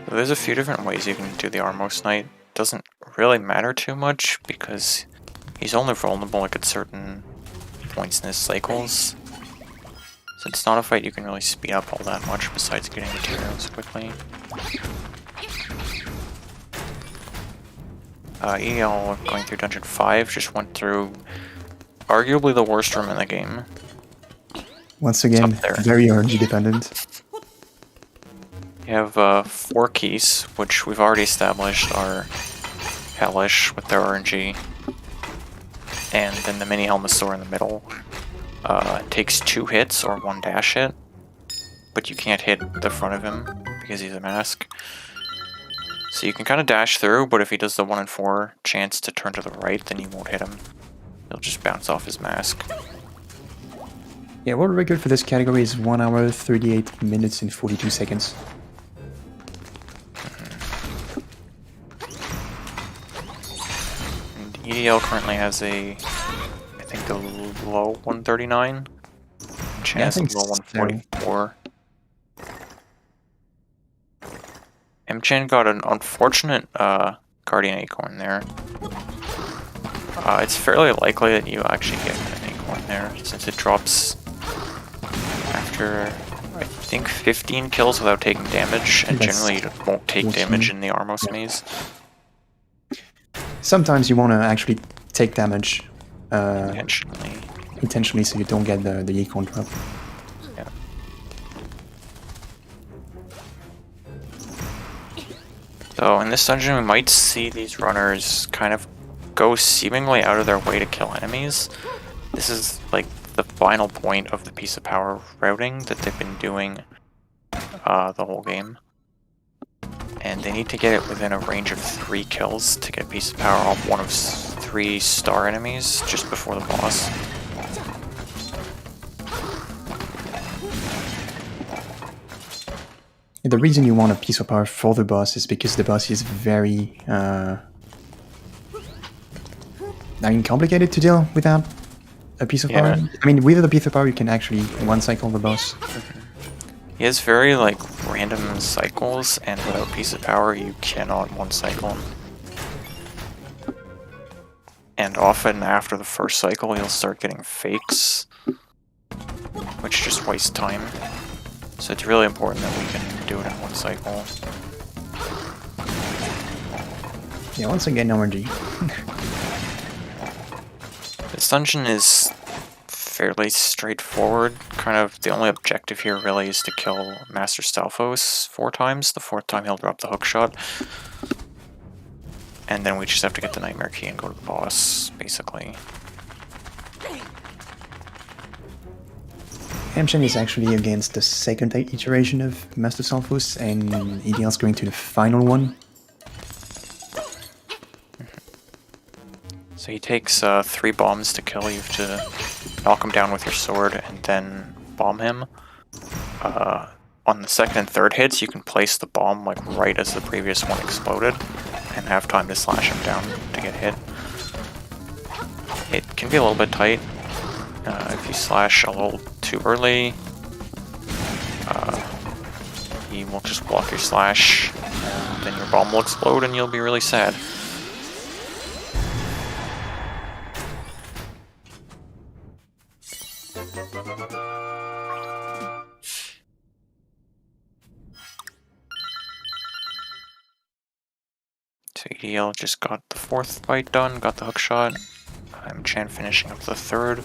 There's a few different ways you can do the Armos Knight. Doesn't really matter too much because he's only vulnerable like at certain points in his cycles. So it's not a fight you can really speed up all that much besides getting materials quickly. EDL going through Dungeon 5 just went through arguably the worst room in the game. Once again, very RNG dependent. You have 4 keys, which we've already established are hellish with their RNG. And then the mini Helmasaur in the middle takes 2 hits or 1 dash hit, but you can't hit the front of him because he's a mask. So you can kind of dash through, but if he does the 1 in 4 chance to turn to the right, then you won't hit him. He'll just bounce off his mask. Yeah, world record for this category is 1 hour, 38 minutes and 42 seconds. And EDL currently has I think the low 139. Mchan has the low 144. Mchan got an unfortunate Guardian Acorn there. It's fairly likely that you actually get an Acorn there, since it drops after, I think, 15 kills without taking damage, and generally you won't take damage in the Armos maze. Sometimes you want to actually take damage intentionally, so you don't get the Acorn drop. Yeah. So in this dungeon we might see these runners kind of go seemingly out of their way to kill enemies. This is like the final point of the piece of power routing that they've been doing the whole game. And they need to get it within a range of 3 kills to get a piece of power off one of 3 star enemies just before the boss. The reason you want a piece of power for the boss is because the boss is very complicated to deal without a piece of power. I mean, with a piece of power you can actually one-cycle the boss. He has very random cycles, and without piece of power you cannot one-cycle him. And often after the first cycle you'll start getting fakes, which just wastes time. So it's really important that we can do it in one cycle. Yeah, once again, RNG. This dungeon is fairly straightforward. Kind of the only objective here really is to kill Master Stalfos 4 times. The 4th time he'll drop the hookshot. And then we just have to get the Nightmare Key and go to the boss, basically. Mchan is actually against the 2nd iteration of Master Stalfos, and EDL is going to the final one. So he takes 3 bombs to kill. You have to knock him down with your sword and then bomb him. On the 2nd and 3rd hits, you can place the bomb right as the previous one exploded and have time to slash him down to get hit. It can be a little bit tight. If you slash a little too early, he will just block your slash, and then your bomb will explode and you'll be really sad. So EDL just got the 4th fight done, got the hookshot. Mchan finishing up the 3rd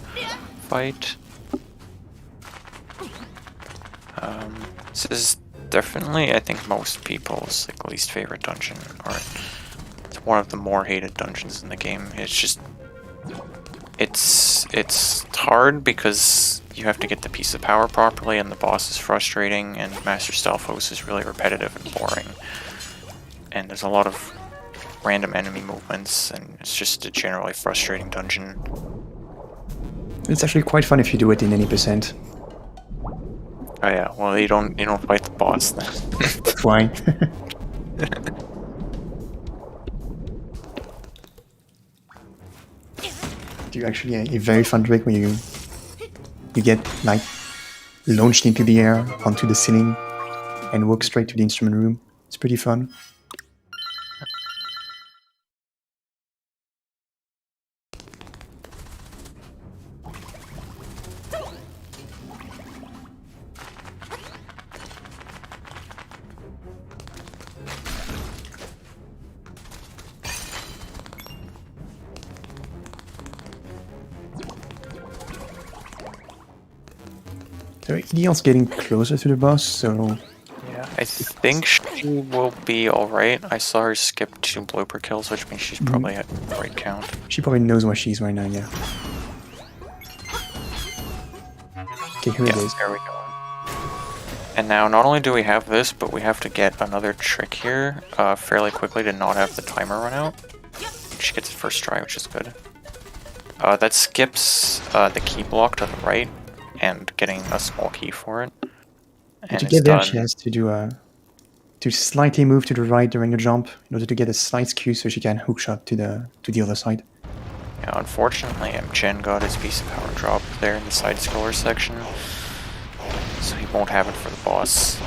fight. This is definitely, I think, most people's least favorite dungeon, or it's one of the more hated dungeons in the game. It's just, it's hard because you have to get the piece of power properly, and the boss is frustrating, and Master Stalfos is really repetitive and boring. And there's a lot of random enemy movements, and it's just a generally frustrating dungeon. It's actually quite fun if you do it in any percent. Oh yeah, well you don't fight the boss then. That's why. Do actually a very fun trick where you get launched into the air onto the ceiling and walk straight to the instrument room. It's pretty fun. So EDL's getting closer to the boss, so Yeah, I think she will be alright. I saw her skip 2 blooper kills, which means she's probably at the right count. she probably knows where she is right now, yeah. Okay, here it is. There we go. And now, not only do we have this, but we have to get another trick here fairly quickly to not have the timer run out. She gets it first try, which is good. That skips the key block to the right, and getting a small key for it. And To get there, she has to do to slightly move to the right during the jump in order to get a slight skew so she can hookshot to the other side. Yeah, unfortunately, Mchan got his piece of power drop there in the side scroller section, so he won't have it for the boss.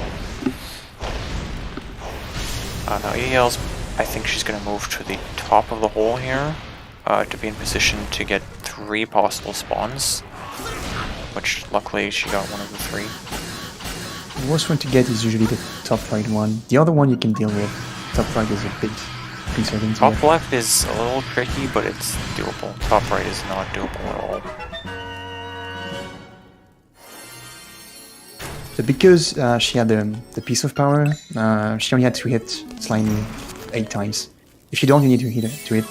Now EDL's, I think she's going to move to the top of the hole here to be in position to get 3 possible spawns, which luckily she got one of the 3. The worst one to get is usually the top right one. The other one you can deal with. Top right is a bit concerning. Top left is a little tricky, but it's doable. Top right is not doable at all. So because she had the piece of power, she only had to hit Slimy 8 times. If you don't, you need to hit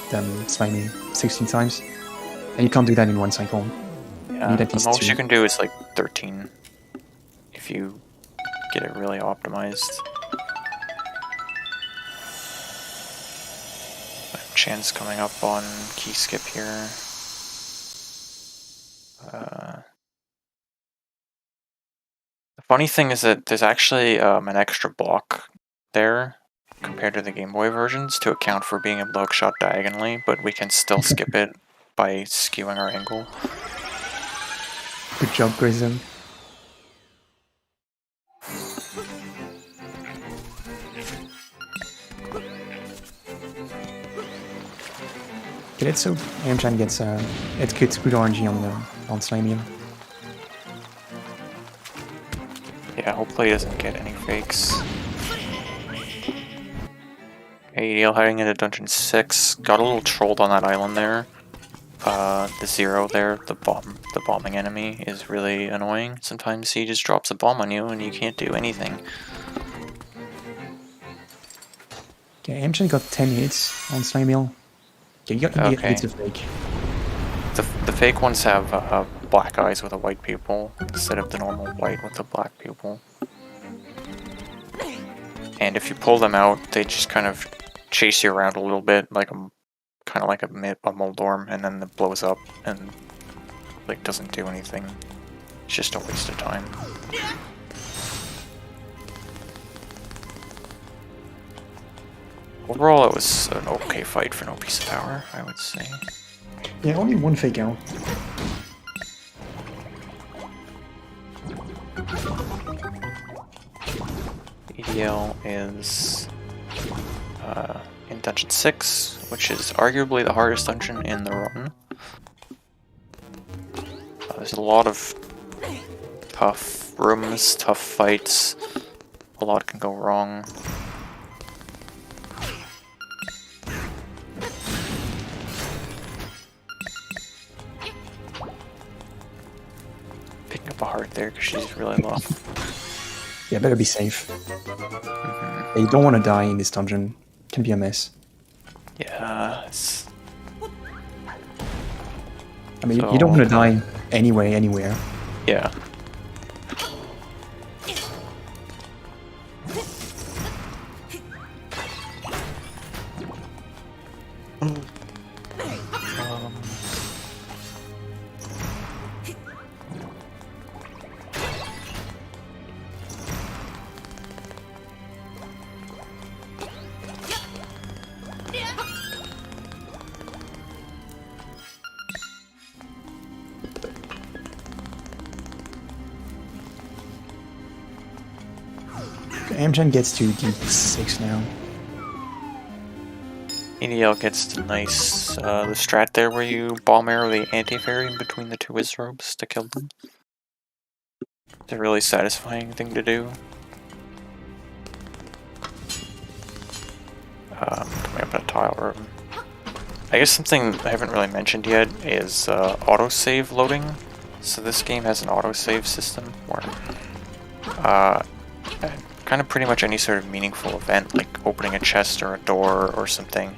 Slimy 16 times. And you can't do that in one cycle. Yeah, the most you can do is like 13 if you get it really optimized. Chance coming up on key skip here. The funny thing is that there's actually an extra block there compared to the Game Boy versions to account for being able to hook shot diagonally, but we can still skip it by skewing our angle. Good job, Grayson. Okay, let's hope Mchan gets it gets good RNG on Slimy. Yeah, hopefully he doesn't get any fakes. EDL heading into Dungeon 6. Got a little trolled on that island there. The 0 there, the bombing enemy, is really annoying. Sometimes he just drops a bomb on you and you can't do anything. Okay, Mchan got 10 hits on Slimy. Okay, you got hits of fake. The fake ones have black eyes with a white pupil instead of the normal white with the black pupil. And if you pull them out, they just kind of chase you around a little bit, like kind of like a Moldorm, and then it blows up and like doesn't do anything. It's just a waste of time. Overall, it was an okay fight for no piece of power, I would say. Yeah, only one fake out. EDL is in Dungeon 6, which is arguably the hardest dungeon in the run. There's a lot of tough rooms, tough fights. A lot can go wrong. Picking up a heart there because she's really low. Yeah, better be safe. Yeah, you don't want to die in this dungeon. It can be a mess. Yeah, it's... I mean, you don't want to die anyway, anywhere. Yeah. Mchan gets to D6 now. EDL gets the nice, the strat there where you bomb arrow the anti-fairy in between the 2 wizrobes to kill them. It's a really satisfying thing to do. Coming up in a tile room. I guess something I haven't really mentioned yet is autosave loading. So this game has an autosave system where kind of pretty much any sort of meaningful event, like opening a chest or a door or something,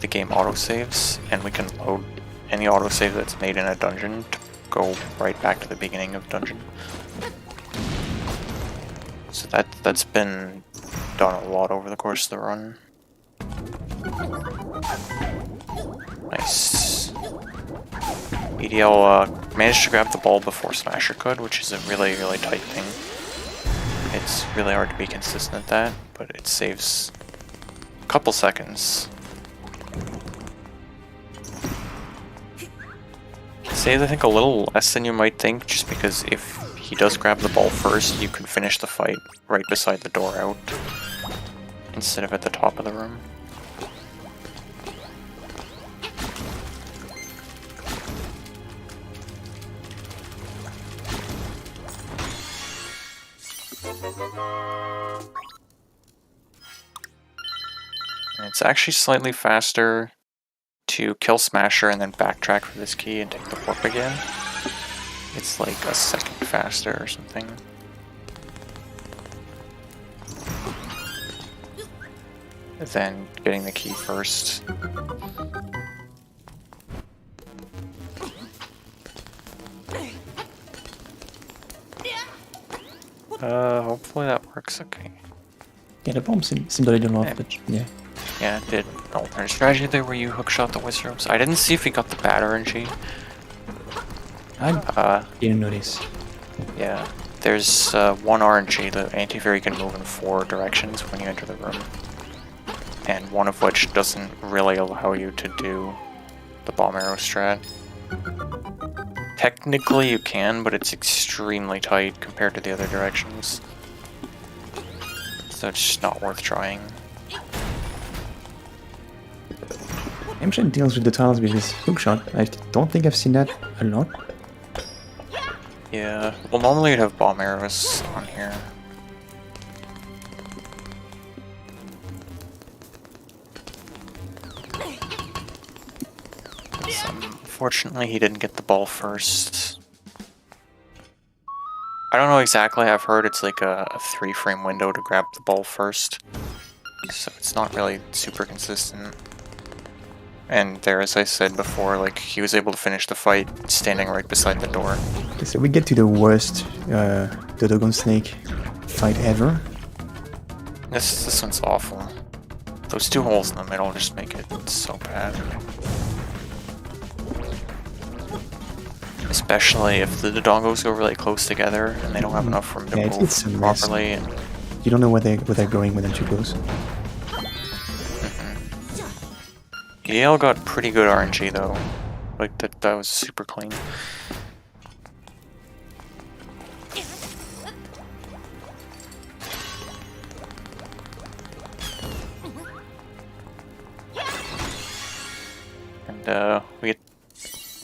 the game autosaves, and we can load any autosave that's made in a dungeon to go right back to the beginning of dungeon. So that's been done a lot over the course of the run. Nice. EDL managed to grab the ball before Smasher could, which is a really, really tight thing. It's really hard to be consistent at that, but it saves a couple seconds. Saves, I think, a little less than you might think, just because if he does grab the ball first, you can finish the fight right beside the door out, instead of at the top of the room. And it's actually slightly faster to kill Smasher and then backtrack for this key and take the warp again. It's like a second faster or something. Than getting the key first. Hopefully that works okay. Yeah, the bomb seemed a little off, but yeah. Yeah, it did. Alternate strategy there where you hookshot the wizard ropes. I didn't see if he got the bad RNG. I didn't notice. Yeah, there's one RNG. The anti-fairy can move in 4 directions when you enter the room. And one of which doesn't really allow you to do the bomb arrow strat. Technically you can, but it's extremely tight compared to the other directions. So it's just not worth trying. Mchan deals with the tiles with his hookshot. I don't think I've seen that a lot. Yeah, well normally you'd have bomb arrows on here. Unfortunately, he didn't get the ball first. I don't know exactly. I've heard it's like a 3-frame window to grab the ball first. So it's not really super consistent. And there, as I said before, like he was able to finish the fight standing right beside the door. Okay, so we get to the worst Dodogon Snake fight ever. This one's awful. Those 2 holes in the middle just make it so bad. Especially if the Dodongos go really close together and they don't have enough room to move it's properly. And you don't know where they're going when they're too close. EDL got pretty good RNG though. Like that was super clean. And we get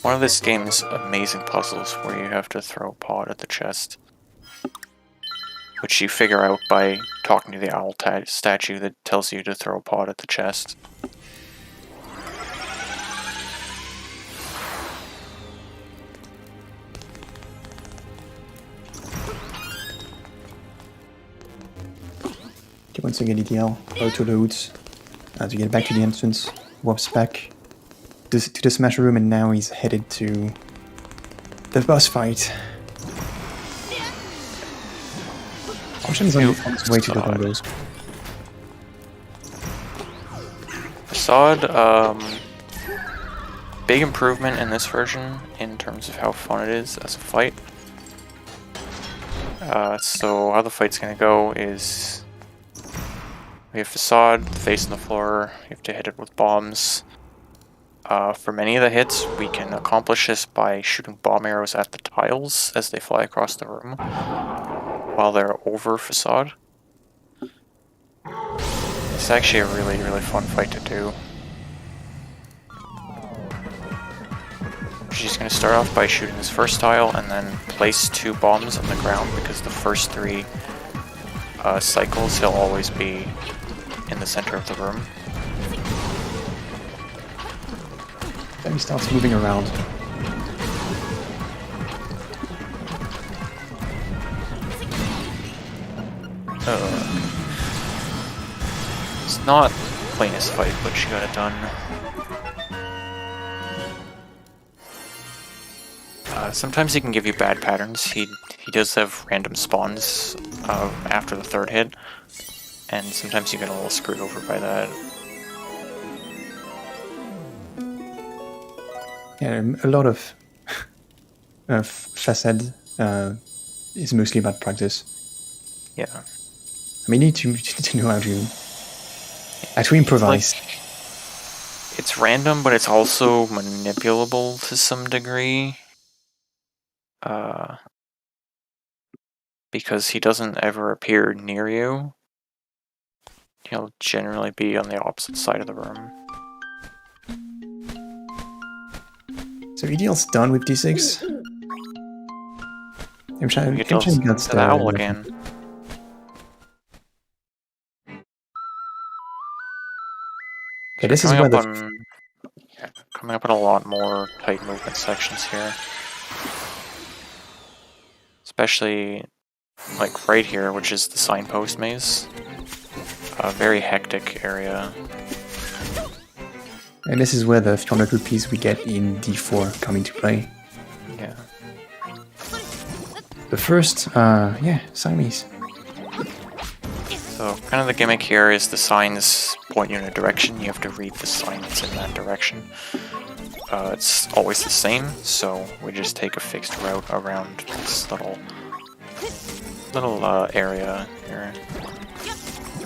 one of this game's amazing puzzles where you have to throw a pod at the chest, which you figure out by talking to the owl statue that tells you to throw a pod at the chest. Okay, once again, EDL auto loads to get back to the entrance, warps back to the Smasher room, and now he's headed to the boss fight. Mchan's on his way to the Dodongos. Facade, big improvement in this version in terms of how fun it is as a fight. So how the fight's gonna go is we have Facade facing the floor, you have to hit it with bombs. For many of the hits, we can accomplish this by shooting bomb arrows at the tiles as they fly across the room while they're over Facade. It's actually a really, really fun fight to do. She's going to start off by shooting this first tile and then place 2 bombs on the ground because the first 3 cycles he'll always be in the center of the room. Then he starts moving around. It's not plainest fight, but she got it done. Sometimes he can give you bad patterns. He does have random spawns after the third hit, and sometimes you get a little screwed over by that. Yeah, a lot of facade is mostly about practice. Yeah. I mean, you need to know how to actually improvise. It's random, but it's also manipulable to some degree. Because he doesn't ever appear near you. He'll generally be on the opposite side of the room. So EDL's done with D6. Mchan got the owl again. Okay, this is where coming up on a lot more tight movement sections here. Especially like right here, which is the signpost maze. A very hectic area. And this is where the 300 rupees we get in D4 come into play. Yeah. The first, sign maze. So kind of the gimmick here is the signs point you in a direction. You have to read the sign that's in that direction. It's always the same, so we just take a fixed route around this little area here.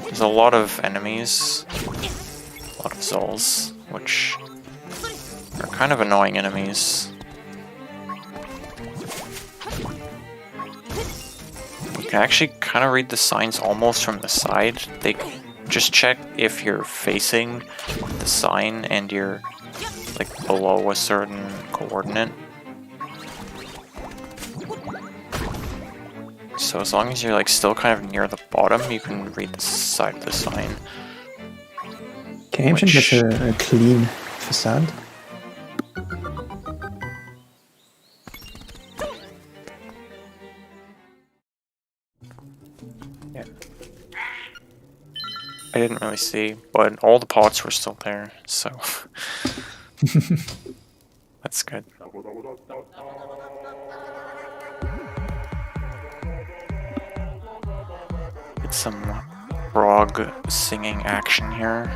There's a lot of enemies, a lot of Zulls, which are kind of annoying enemies. You can actually kind of read the signs almost from the side. They just check if you're facing the sign and you're like below a certain coordinate. So as long as you're like still kind of near the bottom, you can read the side of the sign. Okay, Mchan gets a clean facade. Yeah. I didn't really see, but all the pots were still there, so that's good. It's some frog singing action here.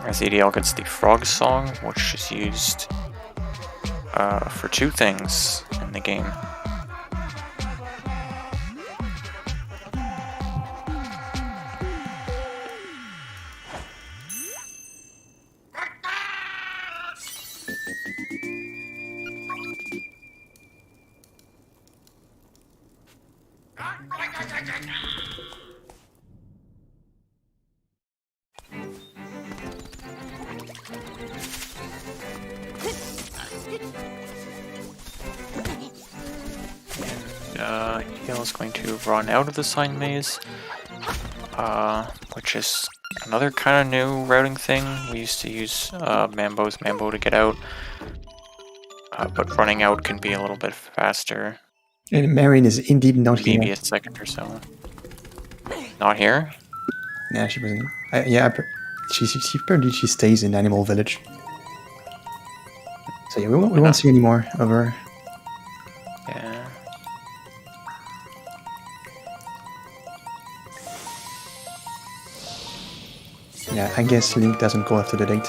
As EDL gets the frog song, which is used for two things in the game. EDL is going to run out of the sign maze, which is another kind of new routing thing. We used to use Mambo's Mambo to get out, but running out can be a little bit faster. And Marion is indeed not here. Maybe a second or so. Not here? Yeah, she wasn't. She apparently she stays in Animal Village. So yeah, we won't see any more of her. Yeah. Yeah, I guess Link doesn't go after the date.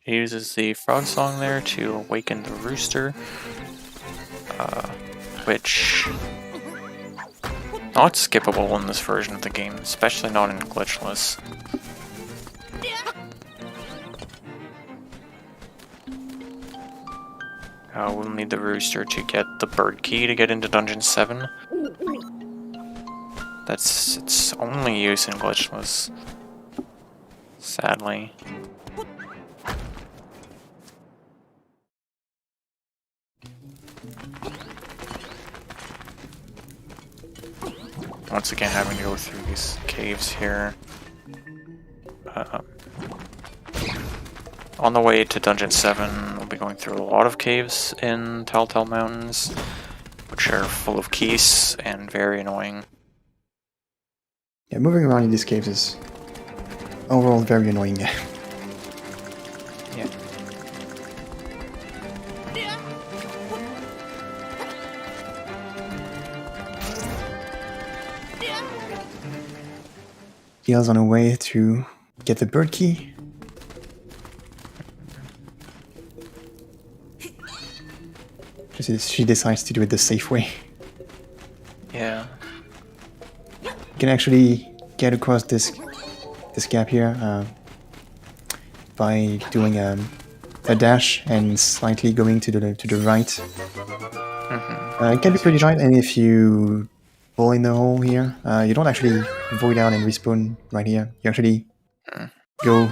He uses the frog song there to awaken the rooster, which not skippable in this version of the game, especially not in Glitchless. We'll need the rooster to get the bird key to get into Dungeon 7. That's its only use in Glitchless, sadly. once again having to go through these caves here. On the way to Dungeon 7, we'll be going through a lot of caves in Telltale Mountains, which are full of keys and very annoying. Yeah, moving around in these caves is overall very annoying. Yeah. Gia's on her way to get the bird key. She decides to do it the safe way. Yeah. You can actually get across this gap here by doing a dash and slightly going to the right. It can be pretty tight, and if you fall in the hole here, you don't actually void out and respawn right here. You actually go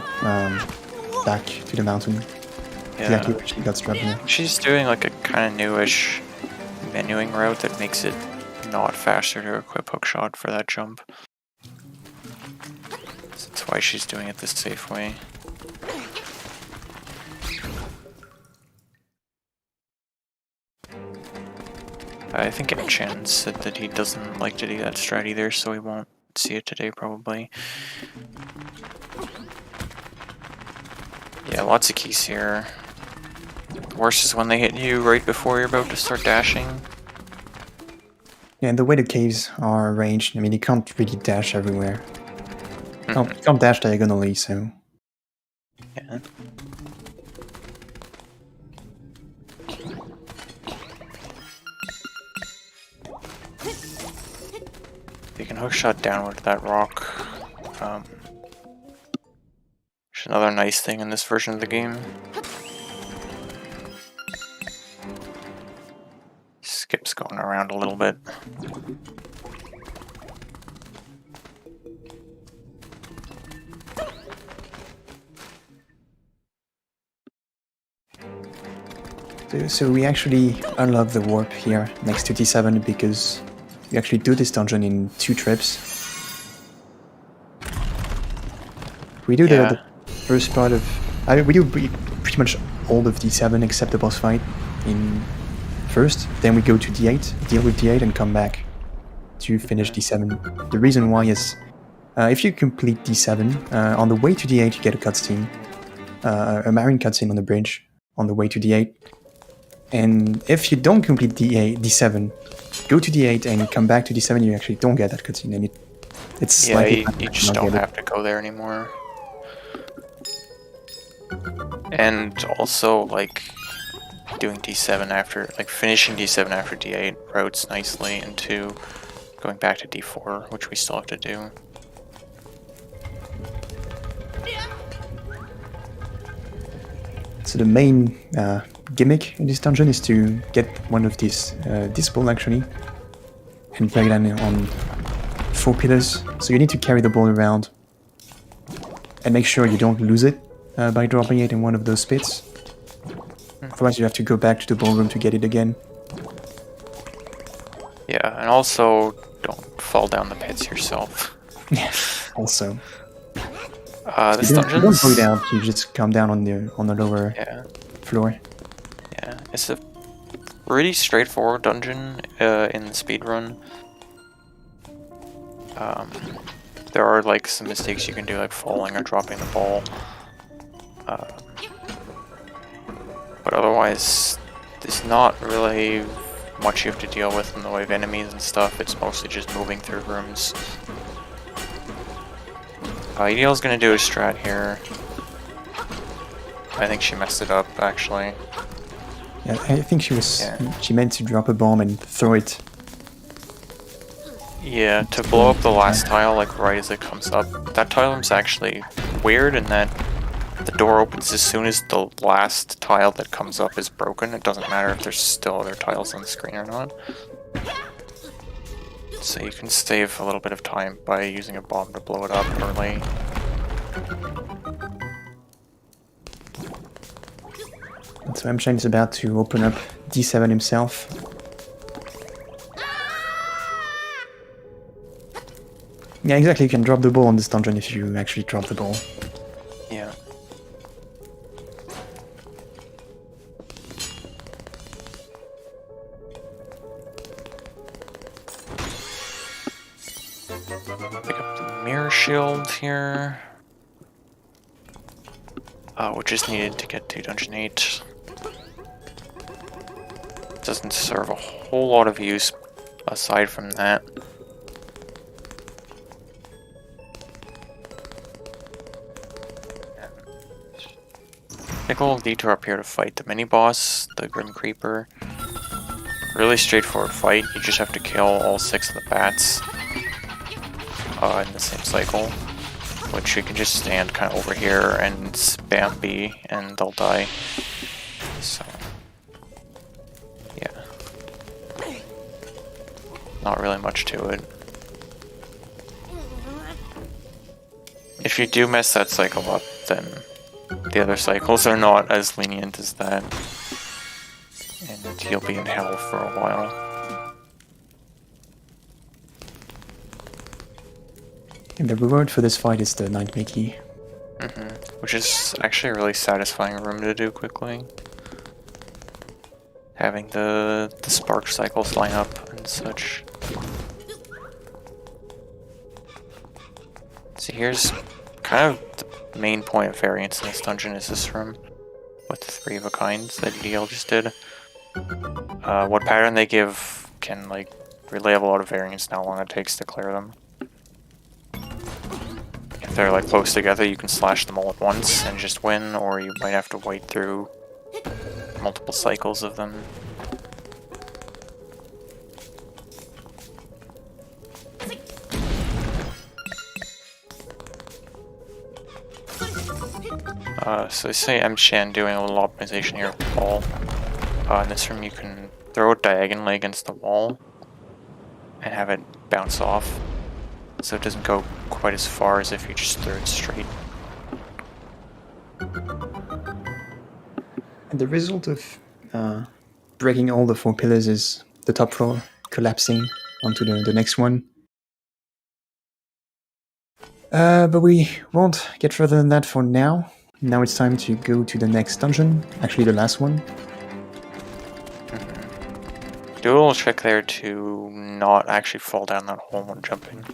back to the mountain. Yeah. Exactly where she got struck here. She's doing like a kind of newish menuing route that makes it not faster to equip hookshot for that jump. So that's why she's doing it the safe way. I think Mchan said that he doesn't like to do that strat either, so we won't see it today probably. Yeah, lots of keys here. The worst is when they hit you right before you're about to start dashing. Yeah, and the way the caves are arranged, I mean, you can't really dash everywhere. You can't dash diagonally, so... Yeah. You can hookshot downward to that rock. Which is another nice thing in this version of the game. Skips going around a little bit. So we actually unlock the warp here next to D7 because we actually do this dungeon in 2 trips. We do the first part of... we do pretty much all of D7 except the boss fight in first, then we go to D8, deal with D8 and come back to finish D7. The reason why is if you complete D7, on the way to D8 you get a cutscene, a marine cutscene on the bridge on the way to D8. And if you don't complete D7, go to D8 and come back to D7, you actually don't get that cutscene, and it's you just don't have to go there anymore. And also, like, doing D7 after, like, finishing D7 after D8 routes nicely into going back to D4, which we still have to do. So the main gimmick in this dungeon is to get one of these, this ball actually, and plug it on 4 pillars. So you need to carry the ball around and make sure you don't lose it by dropping it in one of those pits. Otherwise you have to go back to the ballroom to get it again. Yeah, and also don't fall down the pits yourself. Yeah, also. This you dungeon's... don't go down, you just come down on the lower floor. Yeah, it's a pretty straightforward dungeon in the speedrun. There are like some mistakes you can do, like falling or dropping the ball. But otherwise, there's not really much you have to deal with in the way of enemies and stuff. It's mostly just moving through rooms. EDL's gonna do a strat here. I think she messed it up, actually. Yeah, I think she meant to drop a bomb and throw it. Yeah, to blow up the last tile, like right as it comes up. That tile is actually weird in that the door opens as soon as the last tile that comes up is broken. It doesn't matter if there's still other tiles on the screen or not. So you can save a little bit of time by using a bomb to blow it up early. And so Mchan is about to open up D7 himself. Yeah, exactly. You can drop the ball on this dungeon if you actually drop the ball. Yeah. Pick up the mirror shield here. Which is needed to get to Dungeon 8. Doesn't serve a whole lot of use aside from that. Take a little detour up here to fight the mini-boss, the Grim Creeper. Really straightforward fight, you just have to kill all 6 of the bats in the same cycle, which you can just stand kind of over here and spam B and they'll die. So, yeah. Not really much to it. If you do mess that cycle up, then the other cycles are not as lenient as that. And you'll be in hell for a while. And the reward for this fight is the Night Mickey. Which is actually a really satisfying room to do quickly. Having the spark cycles line up and such. See, here's kind of the main point of variance in this dungeon is this room with the 3 of a kinds that EDL just did. What pattern they give can like really have a lot of variance in how long it takes to clear them. If they're like close together, you can slash them all at once and just win, or you might have to wait through multiple cycles of them. So I say Mchan doing a little optimization here with the ball. In this room you can throw it diagonally against the wall and have it bounce off, so it doesn't go quite as far as if you just threw it straight. And the result of breaking all the 4 pillars is the top floor collapsing onto the next one. But we won't get further than that for now. Now it's time to go to the next dungeon, actually the last one. Do a little trick there to not actually fall down that hole when jumping.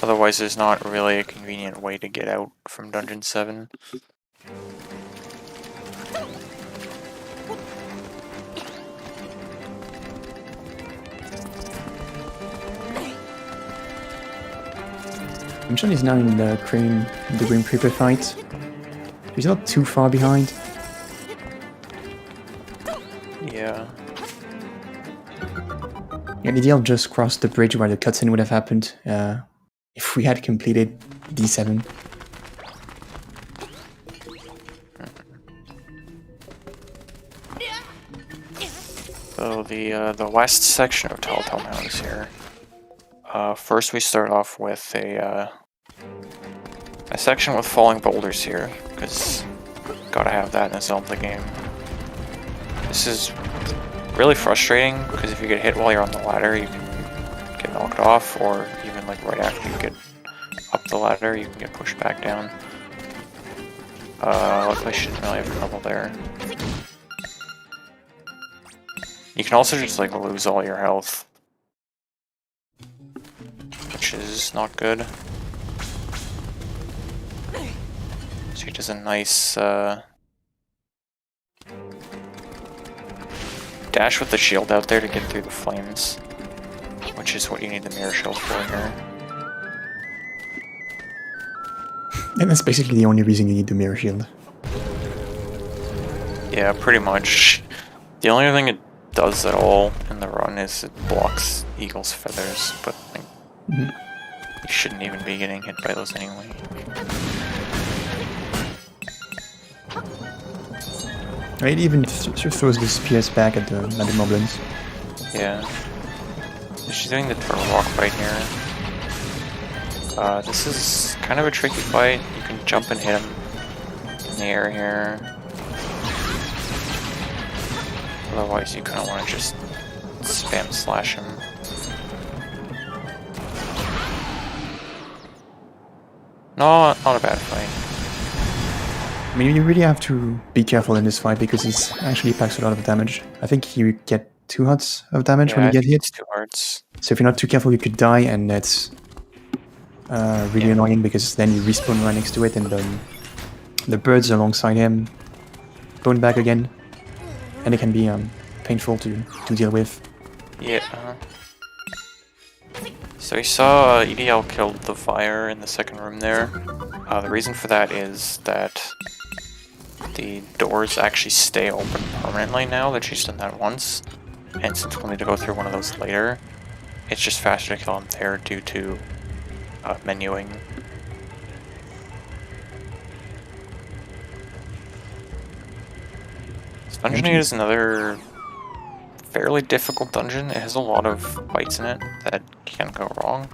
Otherwise there's not really a convenient way to get out from Dungeon 7. Mchan is now in the Grim Creeper fight. He's not too far behind. Yeah. And EDL just crossed the bridge where the cutscene would have happened if we had completed D7. So the west section of Telltale Mountains here. First we start off with a section with falling boulders here, because gotta have that in a Zelda game. This is really frustrating, because if you get hit while you're on the ladder, you can get knocked off, or even like right after you get up the ladder, you can get pushed back down. Luckily she didn't really have trouble there. You can also just like lose all your health, which is not good. She does a nice dash with the shield out there to get through the flames, which is what you need the mirror shield for here. And that's basically the only reason you need the mirror shield. Yeah, pretty much. The only thing it does at all in the run is it blocks Eagle's feathers, but like, you shouldn't even be getting hit by those anyway. It even throws the spears back at the moblins. Yeah. She's doing the turtle walk right here. This is kind of a tricky fight. You can jump and hit him in the air here. Otherwise you kind of want to just spam slash him. Not a bad fight. I mean, you really have to be careful in this fight because he's actually packs a lot of damage. I think you get 2 hearts of damage Yeah, when you I get think hit. it's 2 hearts. So if you're not too careful, you could die, and that's really annoying because then you respawn right next to it, and the birds alongside him spawn back again, and it can be painful to deal with. Yeah. So you saw EDL killed the fire in the second room there. The reason for that is that the doors actually stay open permanently now that she's done that once. And since we'll need to go through one of those later, it's just faster to kill him there due to menuing. This dungeon is another fairly difficult dungeon. It has a lot of fights in it that can go wrong.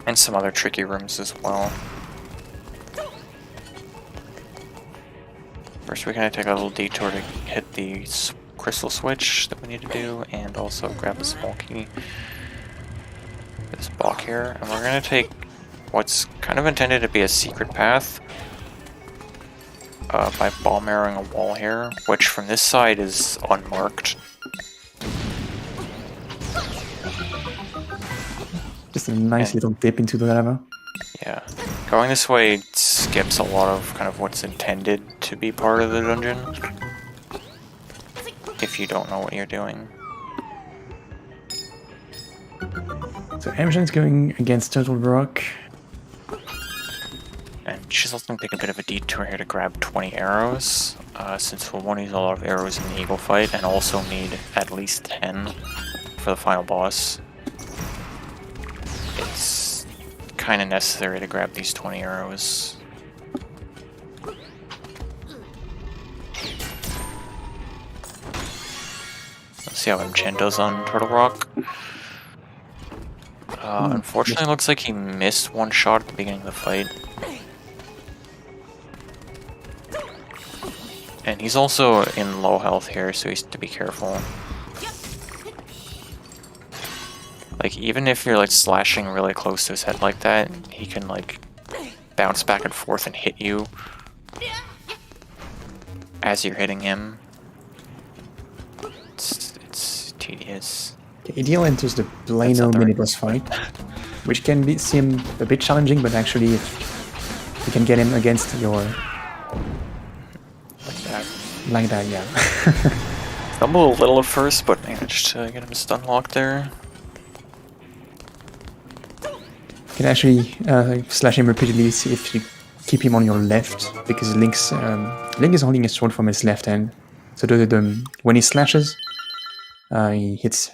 And some other tricky rooms as well. First we're going to take a little detour to hit the crystal switch that we need to do, and also grab a small key. This block here, and we're going to take what's kind of intended to be a secret path by bomb arrowing a wall here, which from this side is unmarked. Just a nice little dip into the lava. Yeah, going this way skips a lot of kind of what's intended to be part of the dungeon, if you don't know what you're doing. So Mchan is going against Turtle Rock. And she's also going to take a bit of a detour here to grab 20 arrows, since we'll want to use a lot of arrows in the eagle fight, and also need at least 10 for the final boss. It's kind of necessary to grab these 20 arrows. Let's see how Mchan does on Turtle Rock. Unfortunately, it looks like he missed one shot at the beginning of the fight. And he's also in low health here, so he's to be careful. Like, even if you're like slashing really close to his head like that, he can like bounce back and forth and hit you as you're hitting him. It's tedious. EDL enters the Plano mini-boss fight, which can seem a bit challenging, but actually if you can get him against your... Like that, yeah. Stumbled a little at first, but managed to get him stun locked there. You can actually slash him repeatedly if you keep him on your left, because Link is holding a sword from his left hand. So when he slashes, he hits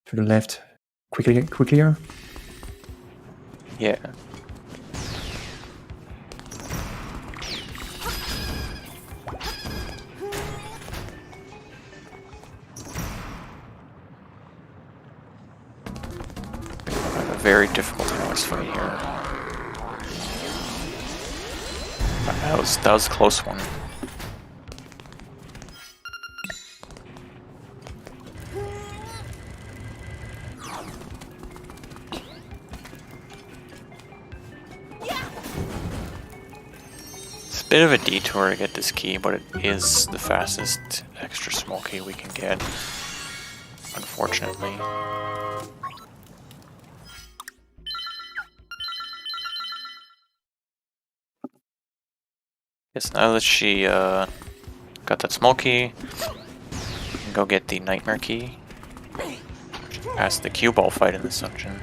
to the left quicker. Yeah. Very difficult boss fight here. That was a close one. It's a bit of a detour to get this key, but it is the fastest extra small key we can get, unfortunately. Yes, now that she got that small key, we can go get the nightmare key. Past the cue ball fight in this dungeon,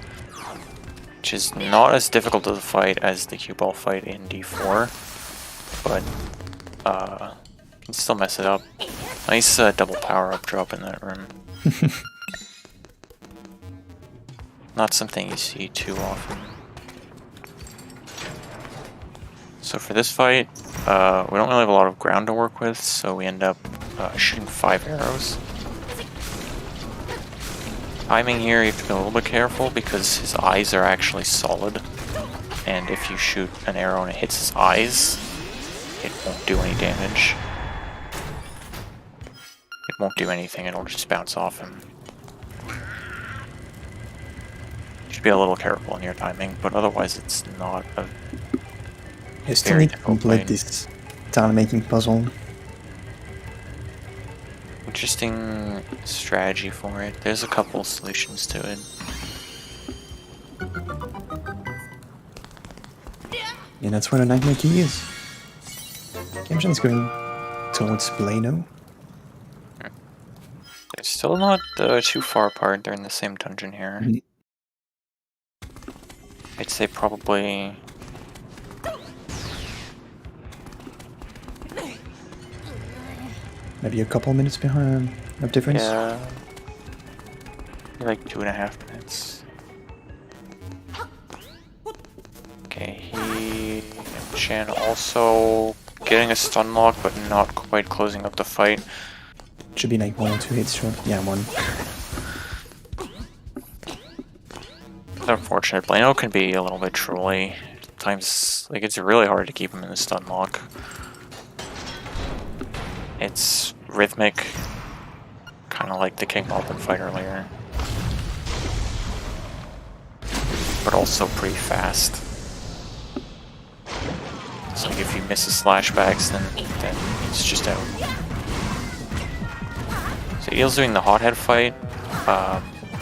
which is not as difficult to fight as the cue ball fight in D4, but can still mess it up. Nice double power up drop in that room. Not something you see too often. So for this fight, we don't really have a lot of ground to work with, so we end up shooting 5 arrows. Timing here, you have to be a little bit careful because his eyes are actually solid, and if you shoot an arrow and it hits his eyes, it won't do any damage. it won't do anything, it'll just bounce off him. You should be a little careful in your timing, but otherwise it's not a You still very need to difficult complete fight. this tile-making puzzle. Interesting strategy for it. There's a couple solutions to it. Yeah, that's where the Nightmare Key is. Mchan is going towards Blano. They're still not too far apart. They're in the same dungeon here. Mhm. I'd say probably... Maybe a couple minutes behind of difference. Yeah... like 2.5 minutes. Okay, Mchan also getting a stun lock, but not quite closing up the fight. Should be like 1 or 2 hits short. Yeah, 1. It's unfortunate. Blano can be a little bit trolly. At times, like, it's really hard to keep him in the stun lock. It's rhythmic, kind of like the King Moblin fight earlier. But also pretty fast. So like if you miss his slashbacks, then it's just out. So Eel's doing the Hothead fight.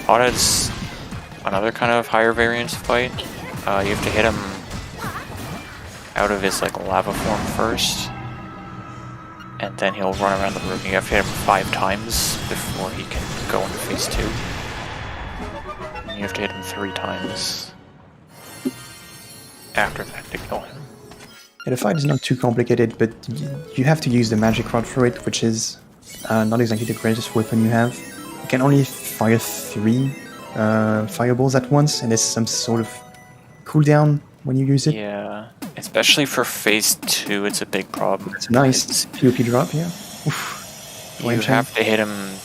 Hothead's another kind of higher variance fight. You have to hit him out of his like lava form first, and then he'll run around the room. You have to hit him 5 times before he can go into phase 2. And you have to hit him 3 times after that to kill him. Yeah, the fight is not too complicated, but you have to use the magic rod for it, which is not exactly the greatest weapon you have. You can only fire 3 fireballs at once, and there's some sort of cooldown when you use it. Yeah, especially for phase 2, it's a big problem. It's a nice PvP drop, yeah. Oof. You have to hit him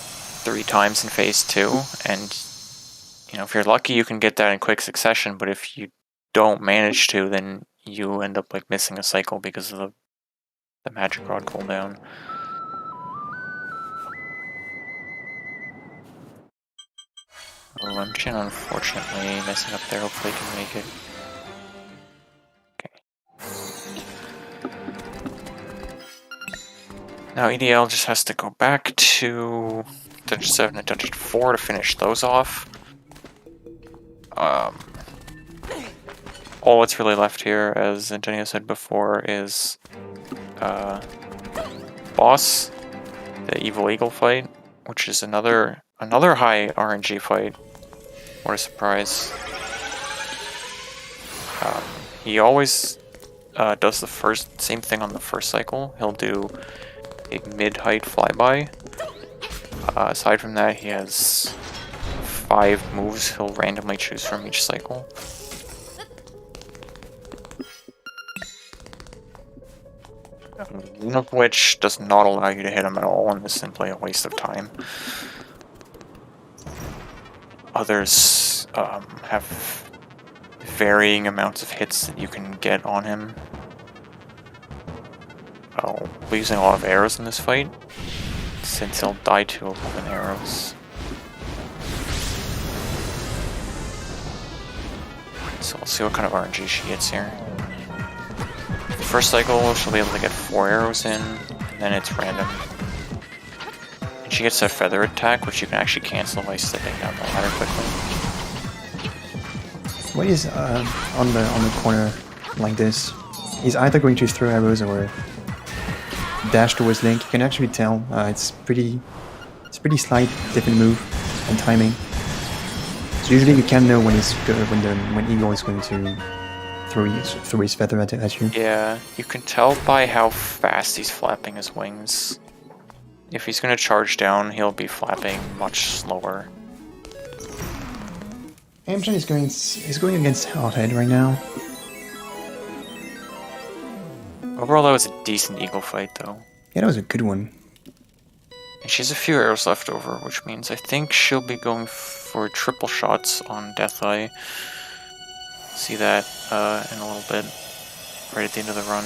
3 times in phase 2, and you know, if you're lucky you can get that in quick succession, but if you don't manage to, then you end up like missing a cycle because of the magic rod cooldown. Mchan unfortunately messing up there. Hopefully he can make it. Okay. Now EDL just has to go back to Dungeon 7 and Dungeon 4 to finish those off. All that's really left here, as Antonio said before, is boss, the Evil Eagle fight, which is another high RNG fight. What a surprise! He always does the same thing on the first cycle. He'll do a mid-height flyby. Aside from that, he has 5 moves he'll randomly choose from each cycle. One of which does not allow you to hit him at all and is simply a waste of time. Others have varying amounts of hits that you can get on him. I'll be using a lot of arrows in this fight, since he'll die to 11 arrows. So we'll see what kind of RNG she gets here. First cycle, she'll be able to get 4 arrows in, and then it's random. And she gets a feather attack, which you can actually cancel by slipping down the ladder quickly. What is on the corner like this? He's either going to throw arrows or dash towards Link. You can actually tell it's pretty slight different move and timing. So usually you can know when when Eagle is going to throw his feather at you. Yeah, you can tell by how fast he's flapping his wings. If he's going to charge down, he'll be flapping much slower. Mchan is going against Hothead right now. Overall, that was a decent Eagle fight, though. Yeah, that was a good one. And she has a few arrows left over, which means I think she'll be going for triple shots on Deatheye. See that in a little bit, right at the end of the run.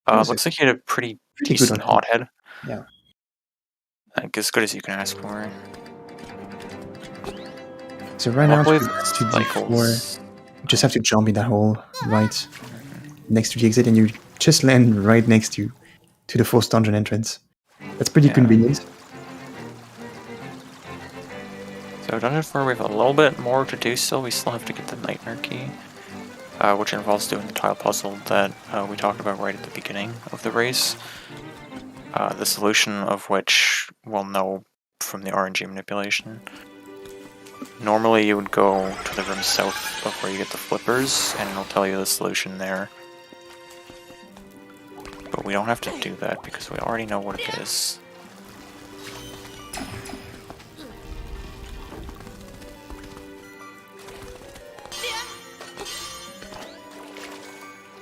Looks like he had a pretty pretty good decent one. hothead. Yeah. Like, as good as you can ask for. So right now, Probably to the D4, cycles. you just have to jump in that hole right next to the exit, and you just land right next to the fourth dungeon entrance. That's pretty Yeah. convenient. So dungeon 4, we have a little bit more to do still. We still have to get the Nightmare Key, which involves doing the tile puzzle that we talked about right at the beginning of the race. The solution of which we'll know from the RNG manipulation. Normally you would go to the room south of where you get the flippers, and it'll tell you the solution there. But we don't have to do that because we already know what it is.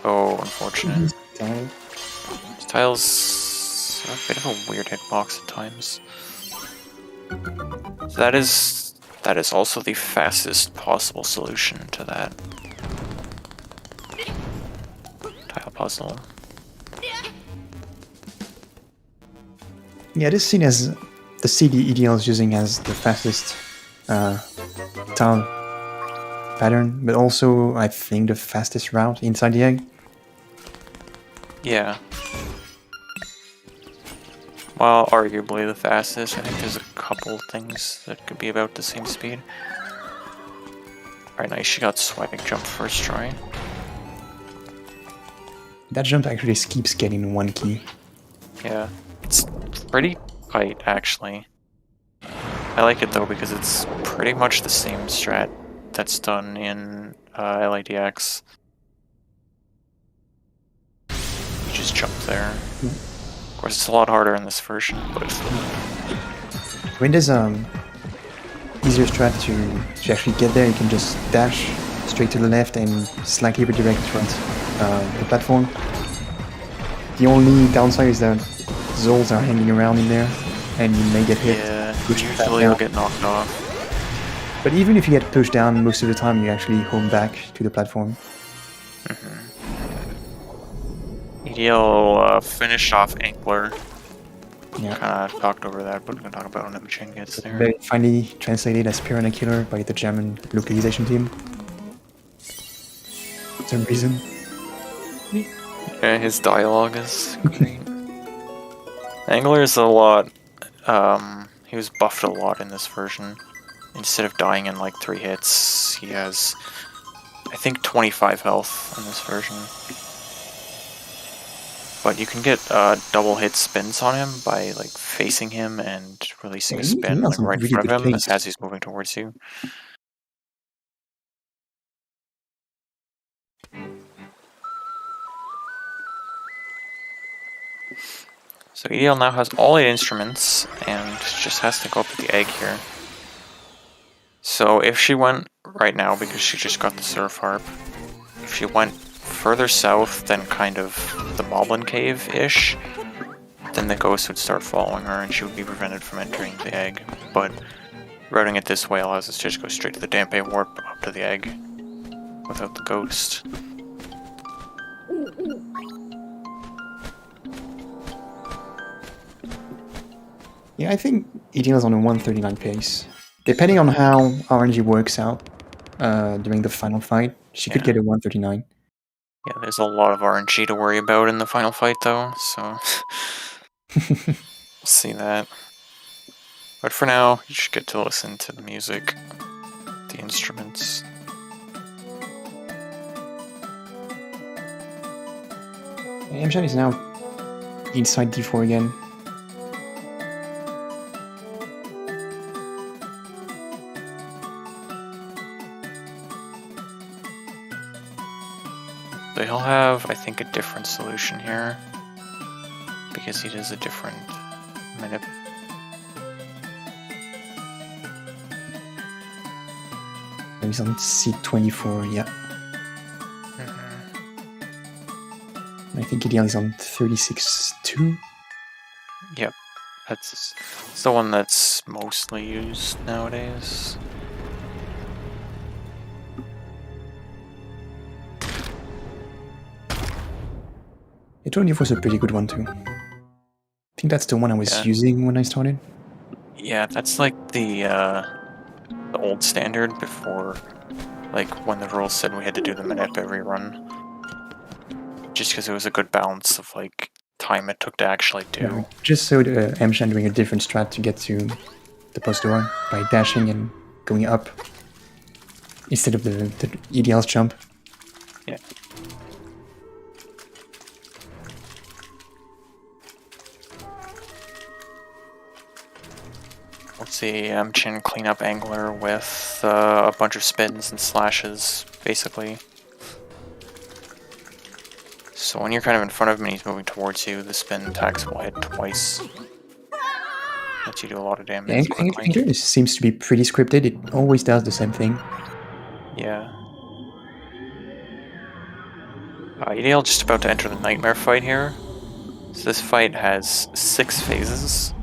Oh, unfortunate. This tile's a bit of a weird hitbox at times. So that is also the fastest possible solution to that tile puzzle. Yeah, this is seen as the CD EDL is using as the fastest tile pattern, but also I think the fastest route inside the egg. Yeah. Well, arguably the fastest. I think there's a couple things that could be about the same speed. Alright, nice. She got swiping jump first try. That jump actually keeps getting one key. Yeah. It's pretty tight, actually. I like it though because it's pretty much the same strat that's done in LADX. You just jump there. Of course, it's a lot harder in this version, but When there's easier strat to actually get there, you can just dash straight to the left and slightly redirect towards the platform. The only downside is that Zolds are hanging around in there, and you may get hit. yeah, pushed back usually down. you'll get knocked off. But even if you get pushed down, most of the time you actually home back to the platform. EDL finished off Ankler. Yeah. Kind of talked over that, but we're going to talk about when Mchan gets there. Very finally translated as Piranha Killer by the German localization team. For some reason. Yeah, his dialogue is great. Angler is a lot. He was buffed a lot in this version. Instead of dying in like 3 hits, he has, I think, 25 health in this version. But you can get double hit spins on him by like facing him and releasing a Yeah, spin he has like, some right in really front of good him plays. as he's moving towards you. So EDL now has all 8 instruments and just has to go up to the egg here. So if she went right now, because she just got the Surf Harp, if she went further south than kind of the Moblin Cave-ish, then the ghost would start following her and she would be prevented from entering the egg. But routing it this way allows us to just go straight to the Dampe Warp up to the egg without the ghost. Yeah, I think EDL is on a 139 pace. Depending on how RNG works out during the final fight, she could Yeah. get a 139. Yeah, there's a lot of RNG to worry about in the final fight though, so we'll see that. But for now, you should get to listen to the music, the instruments. Mchan is now inside D4 again. So he'll have, I think, a different solution here, because he does a different manip. He's on C24, yeah. I think EDL is on 36-2. Yep, that's the one that's mostly used nowadays. It was a pretty good one too. I think that's the one I was using when I started. Yeah, that's like the old standard before, like when the rules said we had to do them at every run. Just because it was a good balance of like time it took to actually do. No, just so the Mchan doing a different strat to get to the post door by dashing and going up instead of the EDL's jump. Yeah. Let's see, Mchan cleanup angler with a bunch of spins and slashes, basically. So when you're kind of in front of him and he's moving towards you, the spin attacks will hit twice. Lets you do a lot of damage quickly. Angler seems to be pretty scripted. It always does the same thing. Yeah. EDL just about to enter the nightmare fight here. So this fight has 6 phases,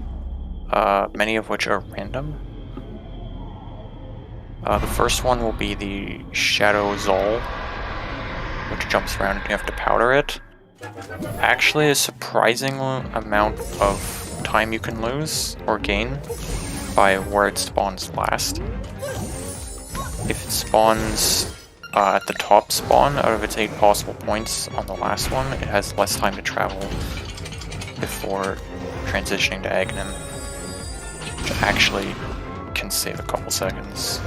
many of which are random. The first one will be the Shadow Zol, which jumps around and you have to powder it. Actually, a surprising amount of time you can lose or gain by where it spawns last. If it spawns at the top spawn out of its 8 possible points on the last one, it has less time to travel before transitioning to Aghanim, which actually can save a couple seconds.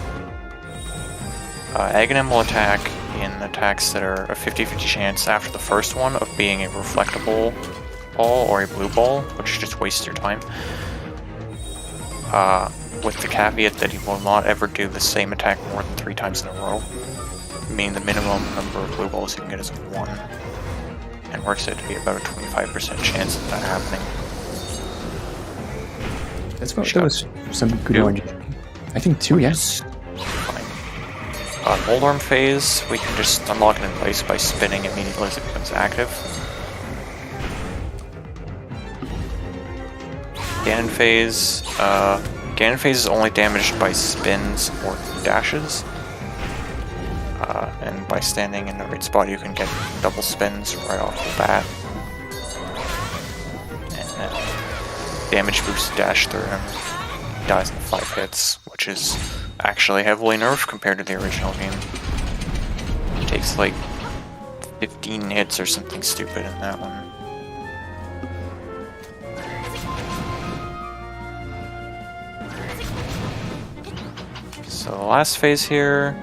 Aghanim will attack in attacks that are a 50-50 chance after the first one of being a reflectable ball or a blue ball, which just wastes your time. With the caveat that he will not ever do the same attack more than 3 times in a row, meaning the minimum number of blue balls you can get is 1, and works out to be about a 25% chance of that happening. That was some good orange. I think 2, yes. Fine. Moldorm phase, we can just unlock it in place by spinning immediately as it becomes active. Ganon phase. Ganon phase is only damaged by spins or dashes. And by standing in the right spot, you can get double spins right off the bat. And then damage boost dash through him. He dies in 5 hits, which is actually heavily nerfed compared to the original game. He takes like 15 hits or something stupid in that one. So the last phase here,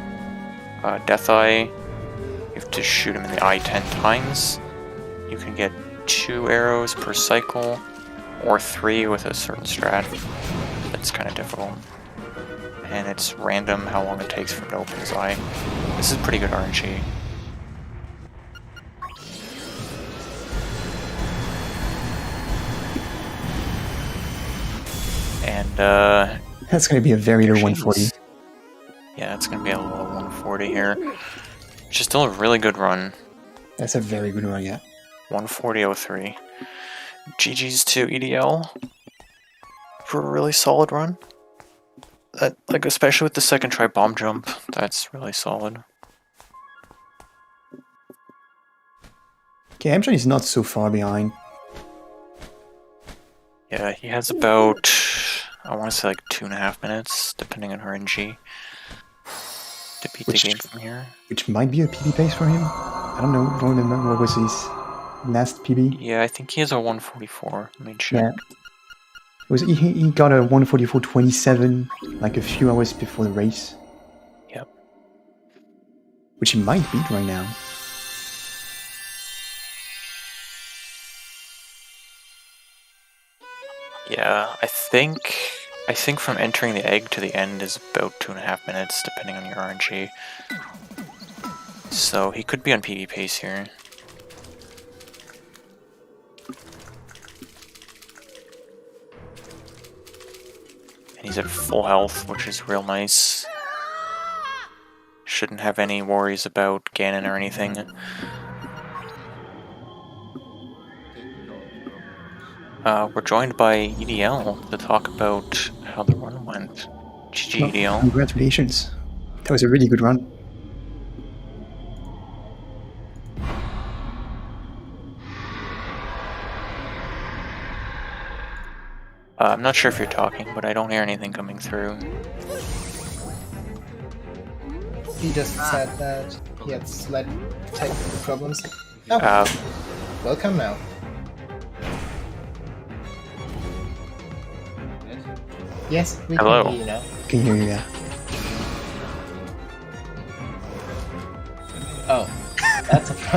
Death Eye, you have to shoot him in the eye 10 times. You can get 2 arrows per cycle, or 3 with a certain strat. That's kind of difficult. And it's random how long it takes for him to open his eye. This is pretty good RNG. And that's going to be a very low 140. Yeah, it's going to be a low 140 here. Which is still a really good run. That's a very good run, yeah. 140.03. GG's to EDL for a really solid run. That, like, especially with the second try bomb jump, that's really solid. Okay, Mchan is not so far behind. Yeah, he has about, I want to say like 2.5 minutes, depending on her NG, to beat the game from here. Which might be a PB pace for him. I don't know, I don't remember what was his last PB. Yeah, I think he has a 144. Let me check. Yeah. He got a 144.27 like a few hours before the race. Yep. Which he might beat right now. Yeah, I think from entering the egg to the end is about 2.5 minutes, depending on your RNG. So he could be on PB pace here. And he's at full health, which is real nice. Shouldn't have any worries about Ganon or anything. We're joined by EDL to talk about how the run went. GG, EDL. Congratulations. That was a really good run. I'm not sure if you're talking, but I don't hear anything coming through. He just said that he had slight technical problems. Oh, welcome now. Yes, we Hello. can hear you now. Can hear you, yeah. Oh,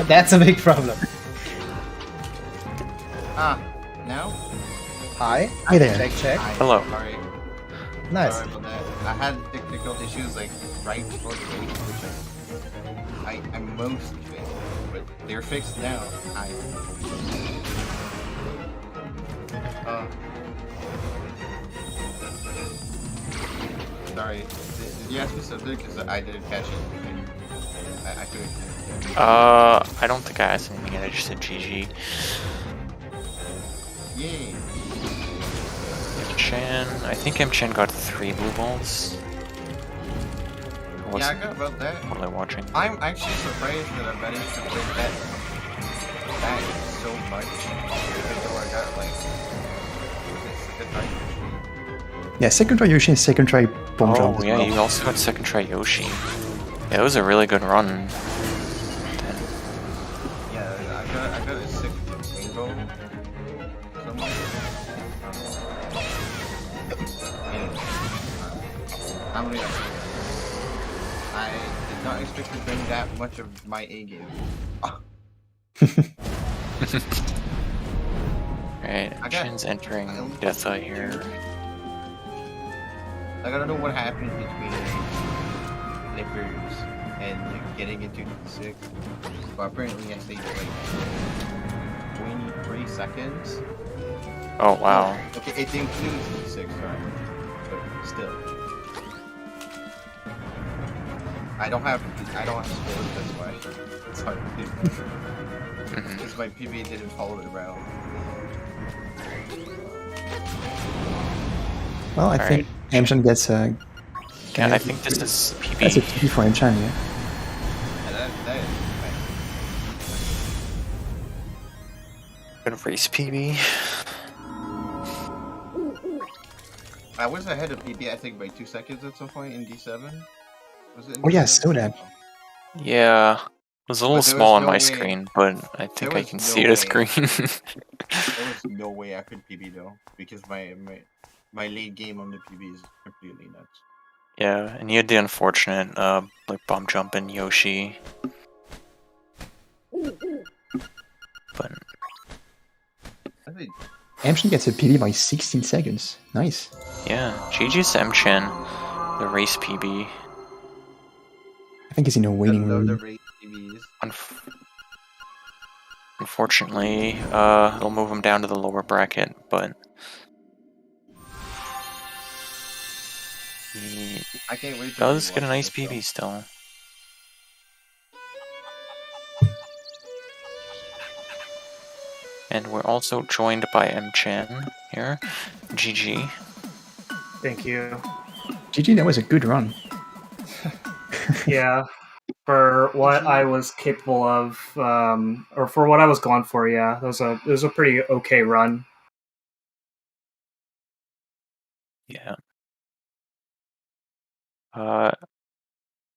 that's a big problem. Now? Hi. Hi there. Check. Hello. Sorry. Nice. Sorry about that. I had technical issues like right before the game, which I'm mostly fixed, but they're fixed now. Sorry. Did you ask me something? Because I didn't catch it. I couldn't. I don't think I asked anything yet. I just said GG. Yay. Mchan. I think Mchan got 3 blue balls. Yeah, I got about that. Totally watching. I'm actually surprised that I managed to break that so much. Even though I got like second try Yoshi. Yeah, second try Yoshi and second try bomb jump. Oh as yeah, well. you also got second try Yoshi. Yeah, it was a really good run. Yeah, I got a sick rainbow. Somewhere. How many? I did not expect to bring that much of my A game. Right, Mchan's entering Death Eye here. Like, I don't know what happened between Flippers and getting into D6, but apparently I stayed like 23 seconds. Oh wow. Okay, it includes D6, sorry, but still. I don't have skills, that's why it's hard to do. Because my PB didn't follow it around. Well, I think Mchan gets a... Yeah, I think this is PB. That's a PB for Mchan, yeah. That is Gonna race PB. I was ahead of PB, I think, by 2 seconds at some point in D7. Was it in Oh yeah, D7? so that. Yeah. It was a little But there small was on no my way- screen, but I think there I was can no see it a way. screen. There was no way I could PB though, because my late game on the PB is completely nuts. Yeah, and you had the unfortunate like bomb jump in Yoshi. But I think Mchan gets a PB by 16 seconds. Nice. yeah, GG's to Mchan, the race PB. I think he's in a I waiting love the room. race PBs. Unfortunately, it'll move him down to the lower bracket, but he I can't wait to does rewatch get a nice this, though. PB still. And we're also joined by Mchan here. GG. Thank you. GG, that was a good run. Yeah, for what I was capable of, or for what I was going for, yeah, it was a pretty okay run. Yeah.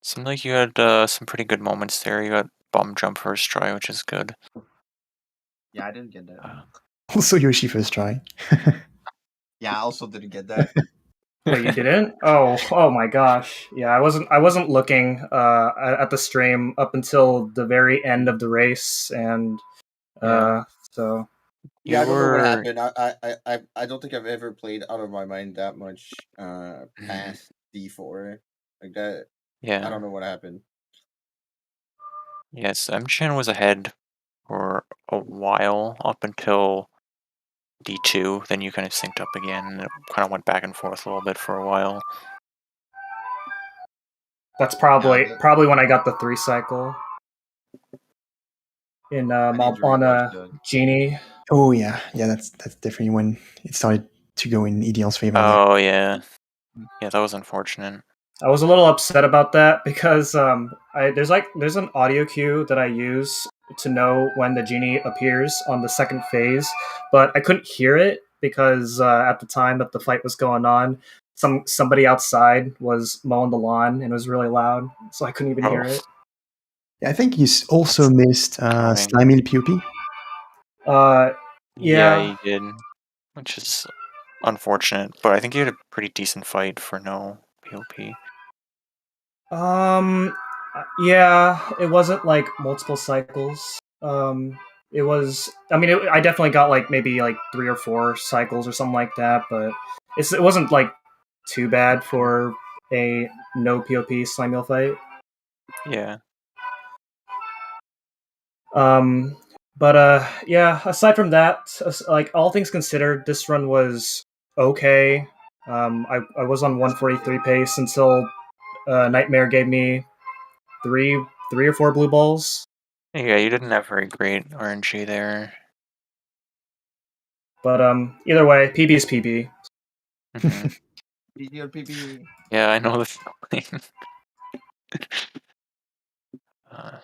Seemed like you had some pretty good moments there. You got bomb jump first try, which is good. Yeah, I didn't get that. Also Yoshi first try. Yeah, I also didn't get that. Wait, you didn't? Oh my gosh! Yeah, I wasn't looking at the stream up until the very end of the race, and so Yeah, I don't know were- what happened. I don't think I've ever played Out of My Mind that much past D4 like that. Yeah. I don't know what happened. Yes, Mchan was ahead for a while up until D2. Then you kind of synced up again, and it kind of went back and forth a little bit for a while. that's probably Yeah, when I got the 3 cycle in I need to on rewatch that. Genie. Oh yeah, that's definitely when it started to go in EDL's favor. Oh yeah, yeah, that was unfortunate. I was a little upset about that because there's an audio cue that I use to know when the genie appears on the second phase, but I couldn't hear it because at the time that the fight was going on, somebody outside was mowing the lawn and it was really loud, so I couldn't even hear it. I think you also missed annoying. Slimy PvP. Yeah, Yeah. you did, which is unfortunate. But I think you had a pretty decent fight for no PvP. Yeah, it wasn't like multiple cycles. It was. I mean, I definitely got like maybe like 3 or 4 cycles or something like that, but it wasn't like too bad for a no POP slime meal fight. Yeah. But yeah. Aside from that, like all things considered, this run was okay. I was on 143 pace until Nightmare gave me three or 4 blue balls. Yeah, you didn't have very great RNG there. But either way, PB is PB. Mhm. PB or PB. Yeah, I know the feeling. uh,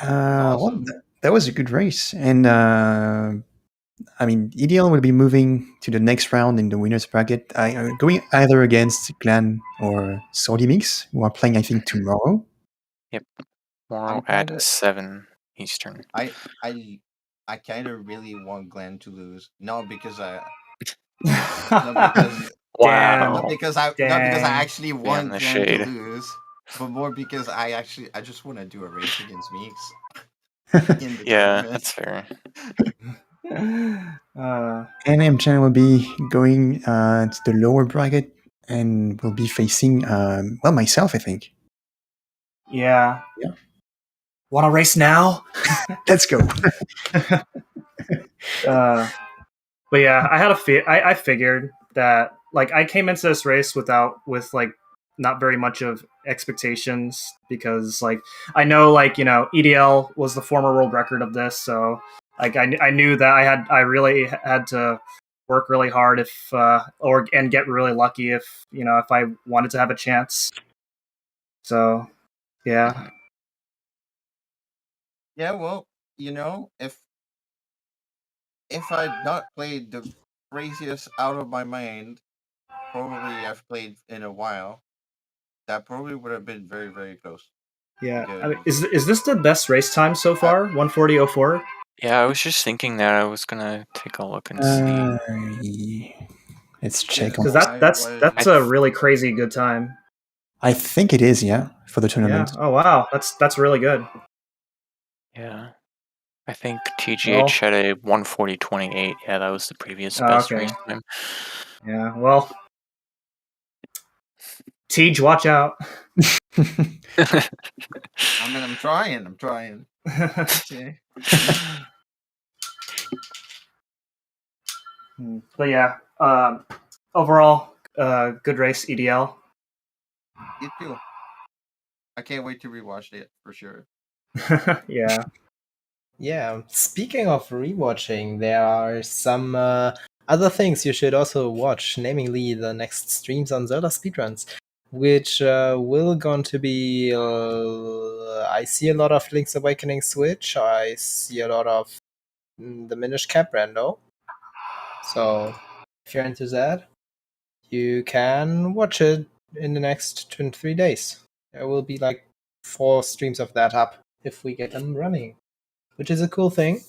Awesome. Well, that was a good race, and I mean, EDL will be moving to the next round in the winners bracket, going either against Clan or Sordy Mix, who are playing, I think, tomorrow. yep. Tomorrow I'm at kinda- 7 Eastern. I kind of really want Glenn to lose. Not because I Damn. not because I Dang. actually Damn want the Glenn shade. to lose, but more because I just want to do a race against Meeks in the Yeah, tournament. that's fair. And Mchan will be going to the lower bracket and will be facing, well, myself, I think. Yeah. Yeah. Want to race now? Let's go. But yeah, I had I figured that like I came into this race with like not very much of expectations because like I know like EDL was the former world record of this, so like I knew that I really had to work really hard if and get really lucky if if I wanted to have a chance. So yeah. Yeah, well, if I'd not played the craziest out of my mind, probably I've played in a while, that probably would have been very, very close. Yeah. Because I mean, is this the best race time so far? 1:40:04? Yeah, I was just thinking that. I was gonna take a look and see. Let's check on Because I that's was a really crazy good time. I think it is, yeah, for the Yeah. tournament. Oh wow, that's really good. Yeah. I think TGH Well, had a 1:40:28. Yeah, that was the previous oh, best okay. race time. Yeah. Well, Tej, watch out. I mean, I'm trying. Okay. But yeah, overall, good race, EDL. You too. I can't wait to rewatch it for sure. Yeah. Yeah, speaking of rewatching, there are some other things you should also watch, namely the next streams on ZeldaSpeedRuns, which will going to be. I see a lot of Link's Awakening Switch. I see a lot of the Minish Cap Rando. So if you're into that, you can watch it in the next 2 and 3 days. There will be like 4 streams of that up if we get them running, which is a cool thing.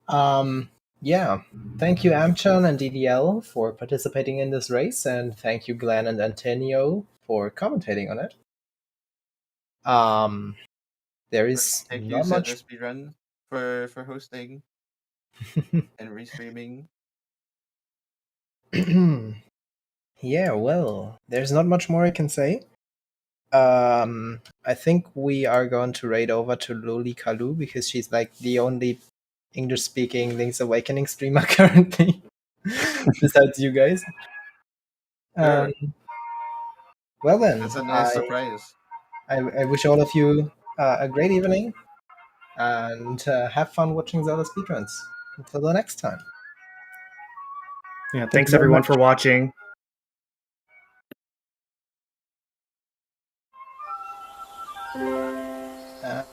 Yeah, thank you Mchan and DDL for participating in this race, and thank you Glenn and Antonio for commentating on it. There is Thank you, not much. ZeldaSpeedRun, for hosting and restreaming. Yeah, well, there's not much more I can say. I think we are going to raid over to Loli Kalu because she's like the only English-speaking Link's Awakening streamer currently, besides you guys. Sure. Well then, That's a nice surprise. I wish all of you a great evening, and have fun watching Zelda speedruns. Until the next time. Yeah. Thank Thanks you very everyone much. for watching. Uh,